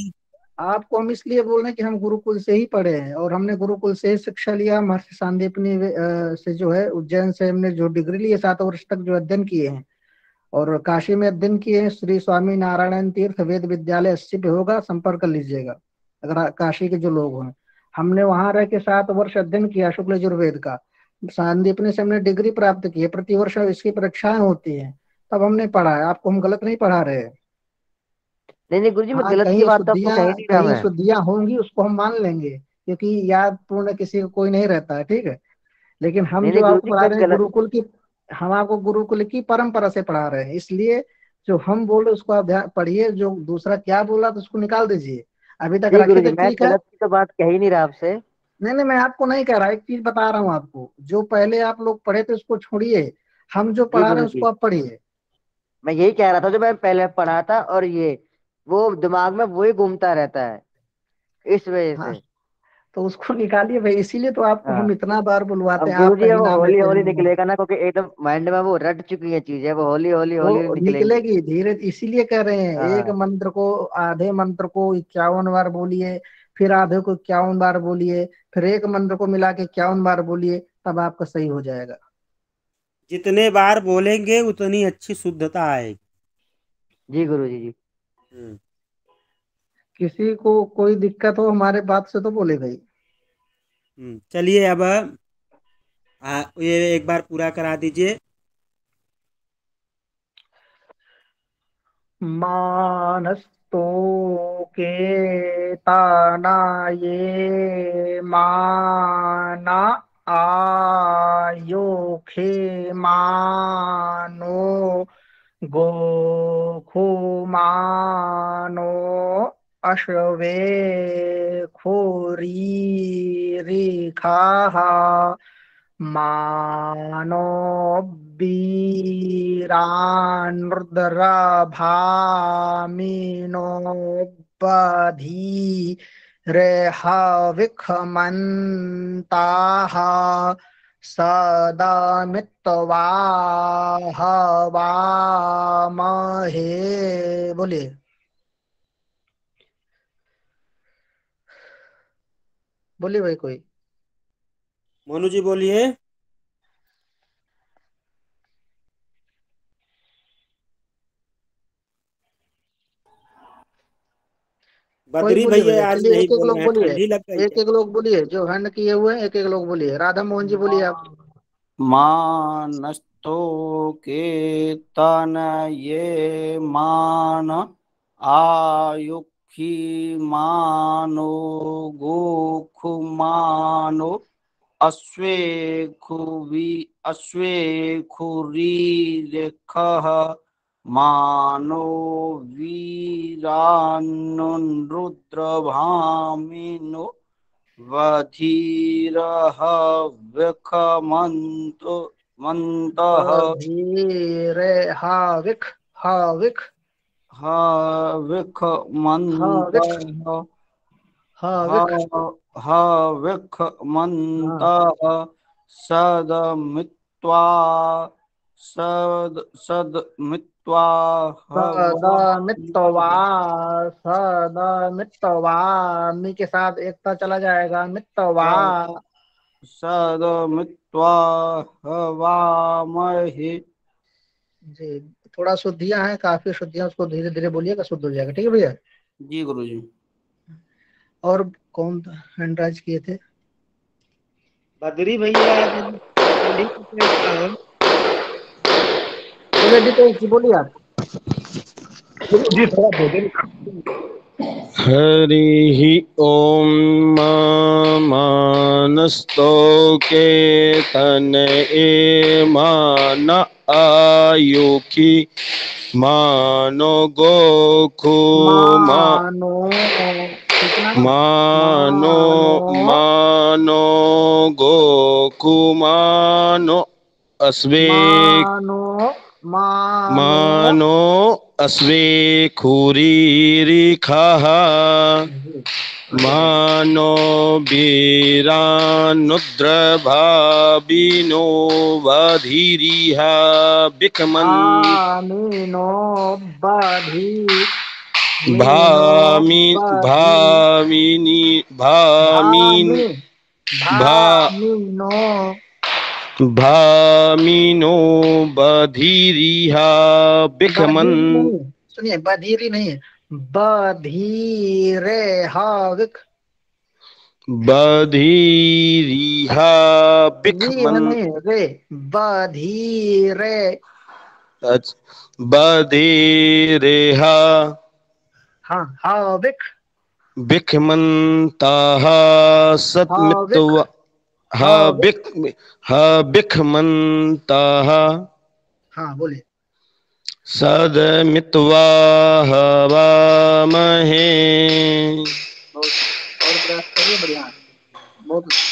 आपको हम इसलिए बोल रहे हैं कि हम गुरुकुल से ही पढ़े हैं और हमने गुरुकुल से ही शिक्षा लिया। महर्षि सांदीपनी से जो है, उज्जैन से हमने जो डिग्री ली है, 7 वर्ष तक जो अध्ययन किए हैं, और काशी में अध्ययन किए हैं। श्री स्वामी नारायण तीर्थ वेद विद्यालय 80 पे होगा, संपर्क कर लीजिएगा अगर काशी के जो लोग हैं। हमने वहां रह के 7 वर्ष अध्ययन किया शुक्ल यजुर्वेद का। सांदीपनी से हमने डिग्री प्राप्त की है। प्रतिवर्ष इसकी परीक्षाएं होती हैं, तब हमने पढ़ा है। आपको हम गलत नहीं पढ़ा रहे हैं। नहीं नहीं गुरुजी, मैं हाँ, गलत की बात तो आपको कह ही नहीं रहा कहीं मैं। शुद्धियां होंगी, उसको हम मान लेंगे, क्योंकि याद पूर्ण किसी को कोई नहीं रहता है, ठीक है। लेकिन हम नहीं जो नहीं आपको गुरुजी, पढ़ा मैं रहे हैं गलत। गुरुकुल की, हम आपको गुरुकुल की परंपरा से पढ़ा रहे हैं, इसलिए जो हम बोल रहे उसको आप ध्यान पढ़िए। जो दूसरा क्या बोल रहा था उसको निकाल दीजिए, अभी तक जी रखे गुरुजी, तो मैं ठीक है। गलत की तो बात कह ही नहीं रहा आपसे। नहीं नहीं, मैं आपको नहीं कह रहा, एक चीज बता रहा हूँ आपको। जो पहले आप लोग पढ़े थे उसको छोड़िए, हम जो जी पढ़ा रहे हैं गुरुजी, उसको आप पढ़िए। मैं यही कह रहा था, जो मैं पहले पढ़ा था और ये वो दिमाग में वही घूमता रहता है, इस वजह हाँ, से। तो उसको निकालिए भाई, इसीलिए तो आपको हाँ। हम इतना बार बुलवाते अब हैं, आप गुरुजी कहीं वो नाम हौली लेते हौली नहीं। निकलेगा ना, क्योंकि एकदम माइंड में वो रट चुकी है चीजें, वो हौली हौली हौली हौली वो निकलेंगी। निकलेगी धीरे, इसीलिए कह रहे हैं एक हाँ। मंत्र को, आधे मंत्र को 51 बार बोलिए, फिर आधे को 51 बार बोलिए, फिर एक मंत्र को मिला के 51 बार बोलिए, तब आपका सही हो जाएगा। जितने बार बोलेंगे उतनी अच्छी शुद्धता आएगी। जी गुरुजी जी। हम्म। किसी को कोई दिक्कत हो हमारे बात से तो बोले भाई। चलिए अब ये एक बार पूरा करा दीजिए। मानस्तो के ताना ये माना आयो खे मानो गोखु मानो अश्वे खुरी मानो वीरानृद्रभामिनो बधी रेहविखमन्ताः सदामित्वा हवामहे। बोलिए। बोलिए भाई कोई। मोनू जी बोलिए। कोई बद्री बोलिए भैया भैया, आज चलिए नहीं एक एक बोल लोग रहे हैं, बोलिए। ठंडी लग गई एक है। एक लोग बोलिए, जो हैंड किए हुए हैं, एक एक लोग बोलिए। राधा मोहन जी बोलिए आप। मानस्तो के तन ये मान आयुखी मानो गोखु मानो अश्वे खुरी रेखः मानो वीरानुरुद्रभामिनो वधीरः विखमन्तः धीरे हाविक, हाविक, हाविक, विखमन्तः हाविक। हाँ, विखमन्तः सदमित्वा सदमित्वा सदा हवा मित्तवा, सदा मित्तवा, मी के साथ एकता चला जाएगा, मित्तवा। सदमित्वा हवामहे। जी, थोड़ा शुद्धियां हैं, काफी शुद्धियां, उसको धीरे धीरे बोलिएगा, शुद्ध हो जाएगा, ठीक है भैया। जी गुरुजी। और कौन हैंड राइज किए थे? बद्री भैया आज ठंडी का है। बोलिए दीपेश जी, बोलिए आप। जी थोड़ा भोजन कर। हरिः ॐ मानस्तो के तन ए मान आयुखी मानो गोखु मानो, कितना? मानो मानो, मानो गोखु मानो अस्वे मानो, मानो। मानो अस्वे खुरीरिखः जी, मानो वीरानुद्रभाविनो वधीरिहा बिकमन् आमीनो बधी मीनो बधी भामिनी भामीनो भामिनो बधिरिहा बिखमन बधीरी नहीं, सुनिए बधीरी नहीं है, बधीरे हाविक, बधिरिहा री बिखमन। है नहीं रे, बधीरे, बधिरेहा हाँ हाविक, बिखमन्ताः हाविक, सत्मित्वा हाविक, बिखमन्ताः हाँ बोलिए। सदमित्वा हवामहे। बहुत और प्रयास करिए, बढ़िया है, बहुत अच्छा।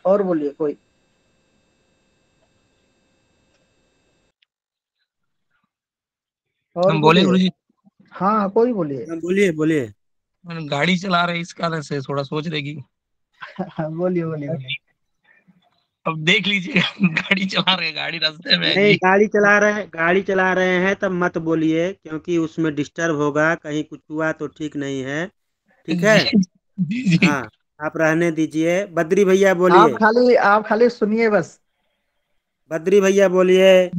और बोलिए कोई। और हम बोले बोलिए, गुरुजी, हाँ कोई बोलिए। हाँ, बोलिए बोलिए। गाड़ी चला रहे इस कारण से थोड़ा सोच रहेगी। बोलिए बोलिए बोलिए। अब देख लीजिए गाड़ी चला रहे, गाड़ी रास्ते में है नहीं, जी। गाड़ी चला रहे हैं तब मत बोलिए, क्योंकि उसमें डिस्टर्ब होगा, कहीं कुछ हुआ तो ठीक नहीं है। ठीक है। जी जी जी। हाँ, आप रहने दीजिए। बद्री भैया बोलिए। आप खाली सुनिए बस। बद्री भैया बोलिए।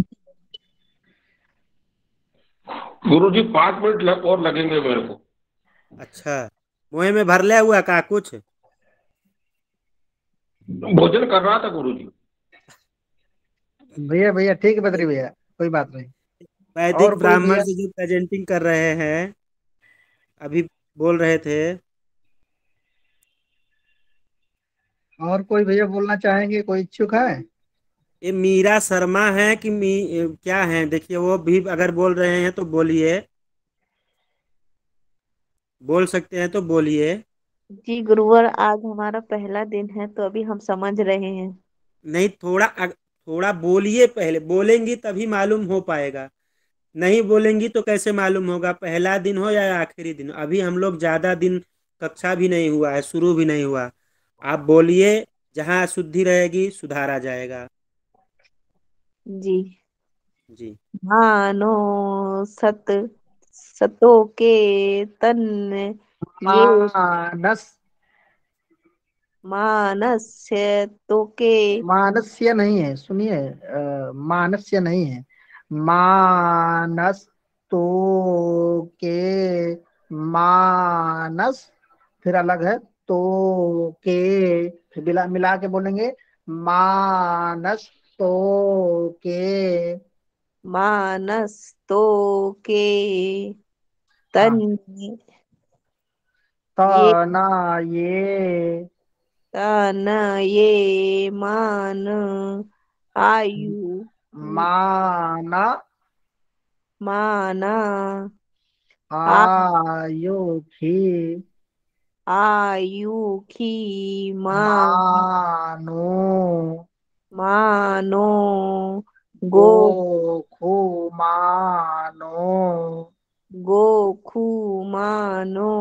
गुरुजी 5 मिनट और लगेंगे मेरे को। अच्छा, मुँह में भर लिया हुआ का कुछ? भोजन कर रहा था गुरुजी। भैया भैया ठीक है बद्री भैया, कोई बात नहीं। और वैदिक कोई ब्राह्मण भैया, से जो प्रेजेंटिंग कर रहे हैं, अभी बोल रहे थे। और कोई भैया बोलना चाहेंगे, कोई इच्छुक है? ये मीरा शर्मा है कि क्या है? देखिए, वो भी अगर बोल रहे हैं तो बोलिए। बोल सकते हैं तो बोलिए। जी गुरुवर, आज हमारा पहला दिन है तो अभी हम समझ रहे हैं। नहीं, थोड़ा बोलिए, पहले बोलेंगी तभी मालूम हो पाएगा। नहीं बोलेंगी तो कैसे मालूम होगा, पहला दिन हो या आखिरी दिन? अभी हम लोग ज़्यादा दिन, कक्षा भी नहीं हुआ है, शुरू भी नहीं हुआ। आप बोलिए, जहाँ अशुद्धि रहेगी सुधारा जाएगा। जी। जी। मानो सत सतों के तन ये मानस, मानस्य तो के मानस्य नहीं है, सुनिए, मानस्य नहीं है, मानस तो के, मानस फिर अलग है, तो के फिर मिला के बोलेंगे, मानस तो के, मानस तो के हाँ, तन ये तना ये, तन ये मान आयु माना माना आ आयु खी, आयु की मानो मानो गो गोखु, मानो गोखु मानो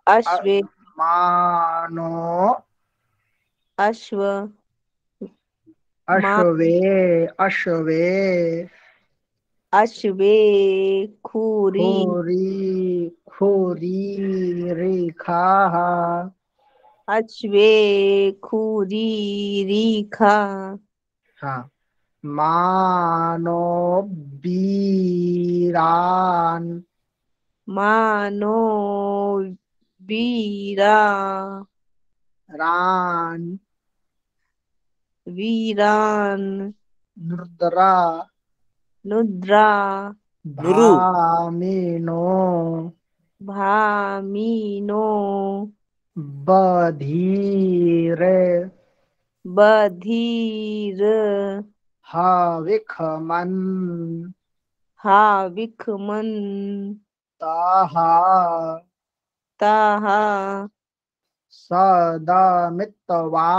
अ- अश्वे मानो अश्व मा अश्वे, अश्वे अश्वे खूरी खुरी, खुरी रेखा, अश्वे खूरी रीखा हाँ, मानो बीरान, मानो वीरा रान वीरान रुद्रा, नुद्रा नुरु। भामिनो भामीनो बधीर, बधीर हविखमन, हाविखमन ताहा ताहा सदमित्वा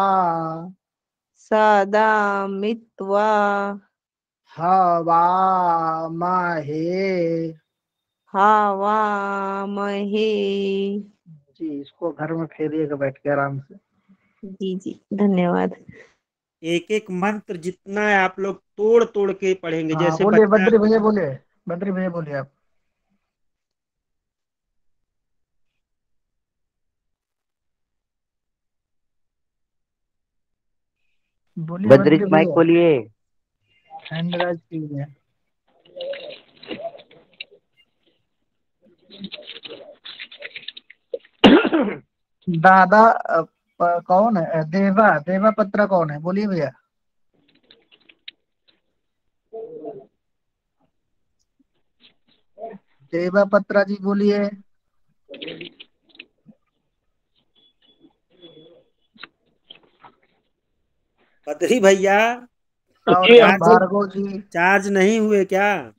सदा मित्वा हवामहे। हवामहे। जी, इसको घर में फेरिएगा बैठ के आराम से। जी जी, धन्यवाद। एक एक मंत्र जितना है आप लोग तोड़ तोड़ के पढ़ेंगे, हाँ जैसे बोलिए बच्चा। बद्री भैया, बोलिए बद्री भैया, बोलिए आप। बोलिए बद्रिक बद्री माइक भैया, खोलिए। हैंड राइज कीजिए। दादा कौन है? देवा देवा पत्रा कौन है? बोलिए भैया। देवा पत्रा जी बोलिए। बद्री भैया, और जी तन आप बोल भार्गव जी। चार्ज नहीं हुए क्या?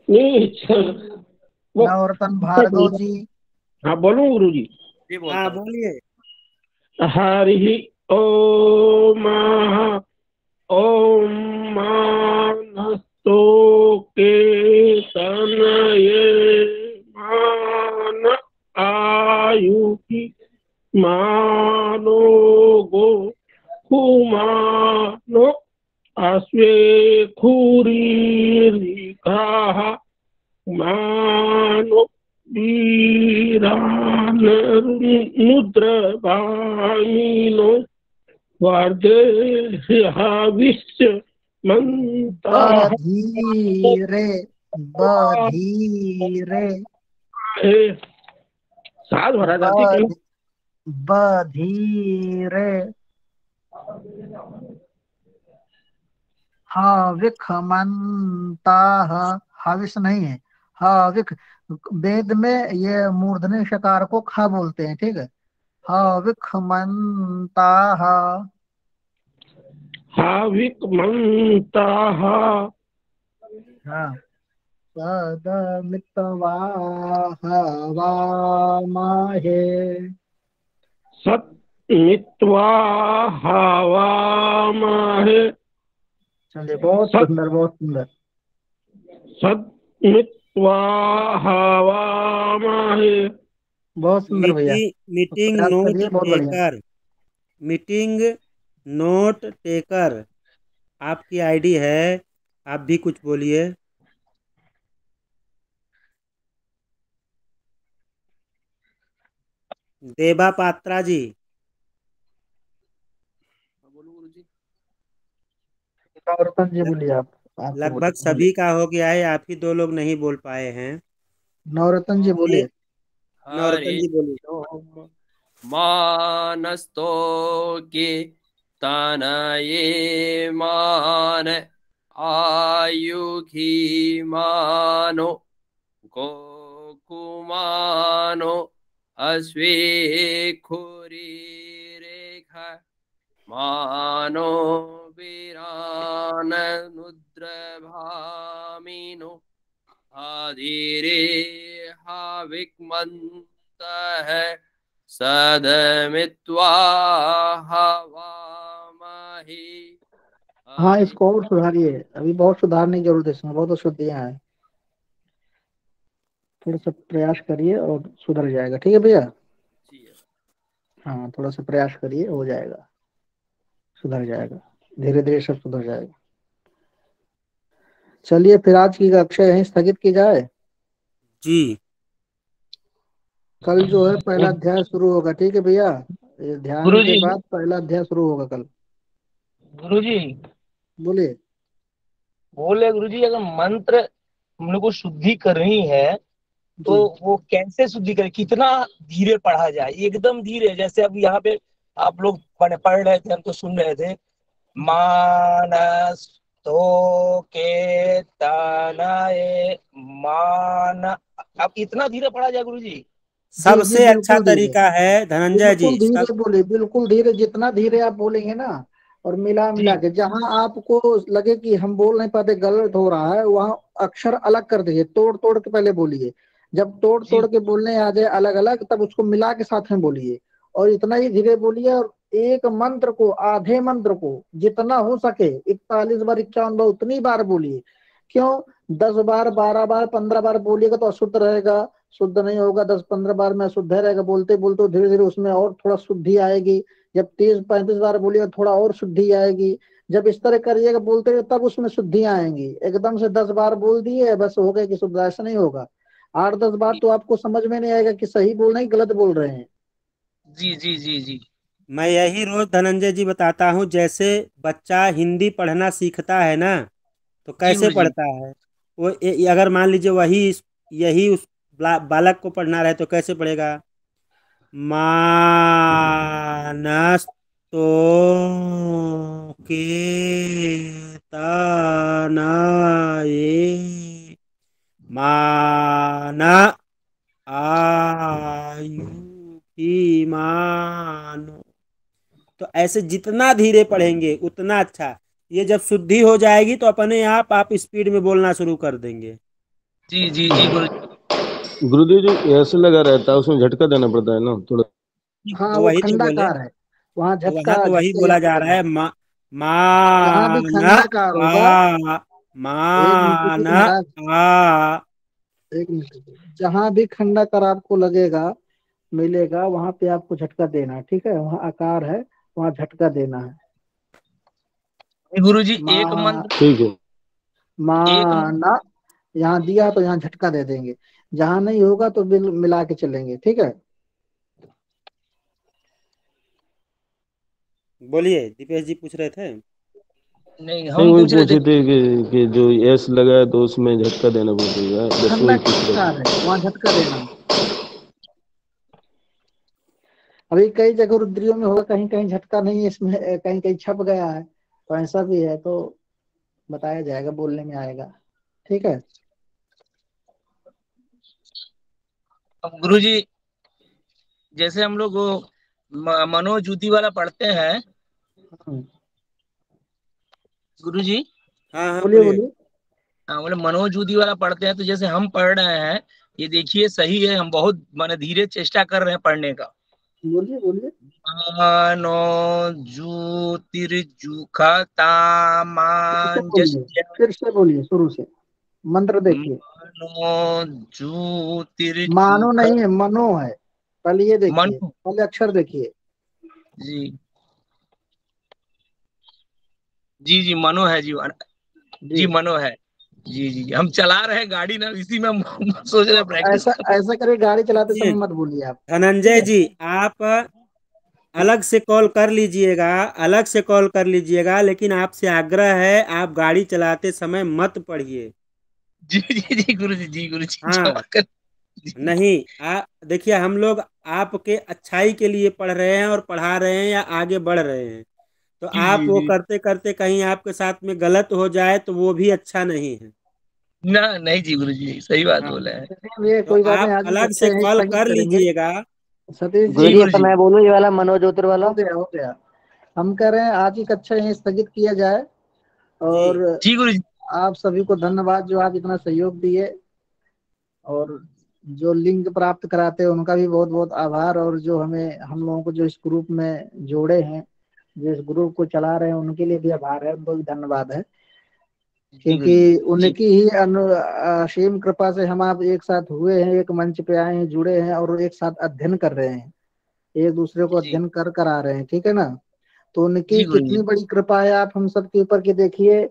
नहीं वो नवरतन भार्गव जी। हाँ बोलूं गुरु जी। जी बोलता हाँ हूँ। बोलिए। हरि ओम ओम मानसो के तनये मान आयु की मानो गो कुमानो अश्वे खुरीरिकाः मानो वीरानुद्रवामिनो वर्धेहाविश्य मंताः बधीरे बधीरे साल भरा जाती क्यों? बधीरे हाविक मंताः। हाविस नहीं है, हाविक। वेद में ये मूर्धन्य शकार को खा बोलते हैं, ठीक है। हाविक मंताः। हाविक मंताः हाँ, सदमित्वा हवामहे। सत्मित्वा हवामहे। चलिए, बहुत सत सुंदर बहुत सुंदर। सत्मित्वा हवामहे। बहुत सुंदर भैया, मीटिंग प्रयास नोट करिए, बहुत बढ़िया। टेकर। मीटिंग नोट टेकर आपकी आईडी है। आप भी कुछ बोलिए। देबा पात्रा जी। बोलो गुरु जी। नवरतन जी बोलिए। आपको लगभग बोलिए। सभी का हो गया है, आप ही 2 लोग नहीं बोल पाए हैं। नवरतन जी बोलिए। बोलिए। नवरतन हरि जी बोलिए। ओम मानस्तो के तनये मान आयुखी मानो गोकुमानो अश्वे खुरी रेखा मानो वीरान नुद्रभामिनो आधीरे हाविक्मन्त है सदमित्वा हवामहे। हाँ, इसको और सुधारिए, अभी बहुत सुधारने की जरूरत है, इसमें बहुत अशुद्धियां हैं। थोड़ा सा प्रयास करिए और सुधर जाएगा, ठीक है भैया। जी है। हाँ, थोड़ा सा प्रयास करिए, हो जाएगा, सुधर जाएगा, धीरे धीरे सब सुधर जाएगा। चलिए, फिर आज की कक्षा यहीं स्थगित की जाए। जी। कल जो है पहला अध्याय शुरू होगा, ठीक है भैया। ये ध्यान गुरु के जी बाद पहला अध्याय शुरू होगा कल। गुरु जी बोलिए। बोले गुरु जी, अगर मंत्र हम लोग को शुद्धि करनी है तो जी वो कैसे शुद्धि करें? कितना धीरे पढ़ा जाए? एकदम धीरे, जैसे अब यहाँ पे आप लोग पढ़ रहे थे, हम तो सुन रहे थे। मानस तो के तनये मान। अब इतना धीरे पढ़ा जाए गुरु जी? जी जी, सबसे अच्छा बिल्कुल धीरे, तरीका है धनंजय जी बिल्कुल धीरे बोलिए, बिल्कुल धीरे। जितना धीरे आप बोलेंगे ना, और मिला मिला जी के जहां आपको लगे कि हम बोल नहीं पाते, गलत हो रहा है, वहां अक्षर अलग कर दीजिए, तोड़ तोड़ के पहले बोलिए। जब तोड़ तोड़ जी के बोलने आ जाए अलग अलग, तब उसको मिला के साथ में बोलिए। और इतना ही धीरे बोलिए। और एक मंत्र को, आधे मंत्र को जितना हो सके 41 बार 51 बार उतनी बार बोलिए। क्यों? 10 बार 12 बार 15 बार बोलिएगा तो अशुद्ध रहेगा, शुद्ध नहीं होगा। 10-15 बार में शुद्ध रहेगा, बोलते बोलते धीरे धीरे उसमें और थोड़ा शुद्धि आएगी। जब 30-35 बार बोलिएगा थोड़ा और शुद्धि आएगी। जब इस तरह करिएगा बोलते हुए, तब उसमें शुद्धि आएंगी। एकदम से 10 बार बोल दिए बस हो गए कि शुद्ध, ऐसा नहीं होगा। 8-10 बार तो आपको समझ में नहीं आएगा कि सही बोल रहे हैं गलत बोल रहे हैं। जी जी जी जी मैं यही रोज धनंजय जी बताता हूँ। जैसे बच्चा हिंदी पढ़ना सीखता है ना, तो जी कैसे गुरुजी। पढ़ता है? वो अगर मान लीजिए वही यही उस बालक को पढ़ना रहे तो कैसे पढ़ेगा? मानस तो के तनये माना आयु की मानो। तो ऐसे जितना धीरे पढ़ेंगे उतना अच्छा। ये जब शुद्धि हो जाएगी तो अपने आप स्पीड में बोलना शुरू कर देंगे। जी जी जी गुरुजी। गुरुदेव जी ऐसे लगा रहता है, उसमें झटका देना पड़ता है ना थोड़ा। हाँ तो वो वही तो बोले, खंडाकार है, वहाँ तो वहां झटका तो वही झटके बोला ज्यादा जा रहा देना है। है। जहाँ भी मान खंडाकार होगा, आ एक मिनट मान रुकिए महाराज, आ। एक मिनट रुकिए। जहाँ भी खंडाकार आपको लगेगा मिलेगा वहां पे आपको झटका देना है, ठीक है? वहाँ आकार है, वहाँ झटका देना है। गुरुजी एक माँ, मंत्र, ठीक है। एक मंत्र। माना, यहाँ दिया तो यहाँ झटका दे देंगे, जहाँ नहीं होगा तो बिल मिला के चलेंगे, ठीक है? बोलिए, दीपेश जी पूछ रहे थे। नहीं, नहीं हम वही पूछ रहे थे। पूछे थे कि जो एस लगा है तो उसमें झटका देना पड़ेगा, बस वही पूछ रहे थे। खंडाकार है, वहाँ झटका देना है। अभी कई जगह रुद्रियों में होगा, कहीं कहीं झटका नहीं है इसमें, कहीं कहीं छप गया है, तो ऐसा भी है, तो बताया जाएगा, बोलने में आएगा, ठीक है? अब गुरुजी जैसे हम लोग वो मनोज्योति वाला पढ़ते हैं हम्म, गुरुजी। हाँ हाँ बोलिए बोलिए। बोलिए। हाँ, बोले मनोज्योति वाला पढ़ते हैं, तो जैसे हम पढ़ रहे हैं, ये देखिए सही है, हम बहुत माने धीरे चेष्टा कर रहे हैं पढ़ने का। बोलिए बोलिए। मनोज्योतिर्जुखतामांजस्य फिर से बोलिए शुरू से, मंत्र देखिए। मानो मनोज्योतिर्जुख नहीं है, मनो है। पहले ये देखिए, मनो। पहले अक्षर देखिए। जी जी जी मनो है जी। जी जी मनो है। जी जी जी। हम चला रहे हैं गाड़ी ना, इसी में हम सोच रहे तो हैं प्रैक्टिस ऐसा कर रहे ऐसा करिए, गाड़ी चलाते ये समय मत बोलिए आप, ठीक धनंजय है? जी, आप अलग से कॉल कर लीजिएगा, अलग से कॉल कर लीजिएगा, लेकिन आपसे आग्रह है आप गाड़ी चलाते समय मत पढ़िए। जी जी जी गुरु जी हाँ, क्षमा कर। जी नहीं देखिए, हम लोग आपके अच्छाई के लिए पढ़ रहे हैं और पढ़ा रहे हैं या आगे बढ़ रहे हैं। तो जी आप जी वो जी। करते करते कहीं आपके साथ में गलत हो जाए तो वो भी अच्छा नहीं है। ना नहीं जी गुरु जी, सही बात हाँ, बोले हैं। चलिए ये तो कोई बात नहीं, आप आज की अलग कक्षा से यहीं कॉल स्थगित कर करेंगे। लीजिएगा। सतीश जी, जी गुरुजी गुरु अब जी। मैं बोलूं ये वाला मनोज्योतिर वाला। हो गया हो गया। हम कह रहे हैं आज की कक्षा यहीं स्थगित किया जाए, जी और जी गुरु जी। आप सभी को धन्यवाद जो आप इतना सहयोग दिए, और जो लिंक प्राप्त कराते हैं उनका भी बहुत बहुत आभार, और जो हमें हम लोगों को जो इस ग्रुप में जोड़े हैं, जो इस ग्रुप को चला रहे हैं, उनके लिए भी आभार है, उनको भी धन्यवाद है। जी गुरु जी। क्योंकि जी उनकी ही असीम कृपा से हम आप एक साथ हुए हैं, एक मंच पे आए हैं, जुड़े हैं, और एक साथ अध्ययन कर रहे हैं, एक दूसरे को जी अध्ययन कर आ रहे हैं, ठीक है ना? तो उनकी जी गुरु जी। कितनी बड़ी कृपा है आप हम सब के ऊपर की, देखिए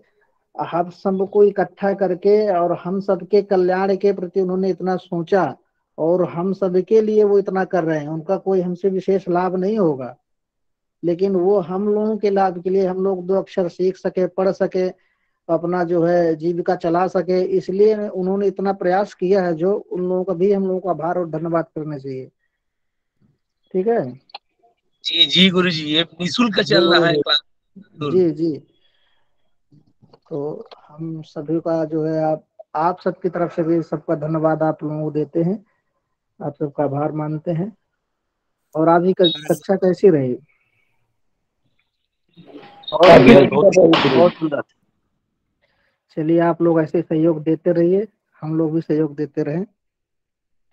हम सबको इकट्ठा करके और हम सबके कल्याण के प्रति उन्होंने इतना सोचा, और हम सबके लिए वो इतना कर रहे हैं। उनका कोई हमसे विशेष लाभ नहीं होगा, लेकिन वो हम लोगों के लाभ के लिए, हम लोग दो अक्षर सीख सके, पढ़ सके, अपना जो है जीविका चला सके, इसलिए उन्होंने इतना प्रयास किया है, जो उन लोगों का भी हम लोगों को आभार और धन्यवाद करना चाहिए, ठीक है? जी जी गुरु जी, ये निःशुल्क जी चल गुरु रहा है जी। क्लास। जी जी। तो हम सभी का जो है, आप सबकी तरफ से भी सबका धन्यवाद आप लोगों को देते हैं, आप सबका आभार मानते हैं। और आज की कक्षा कैसी रही? बहुत काफी सुंदर सुंदर बहुत रही। बहुत सुंदर। चलिए, आप लोग ऐसे सहयोग देते रहिए, हम लोग भी सहयोग देते रहें,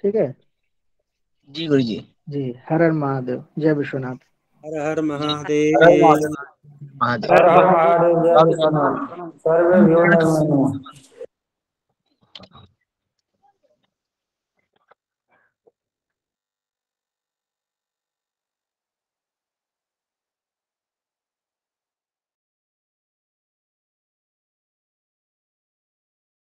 ठीक है? जी गुरु जी। जी, हर हर महादेव, जय विश्वनाथ। हर हर जी अरे महादेव। महादेव। महादेव। हर हर महादेव, जय विश्वनाथ। सर्वे भ्यो नमः।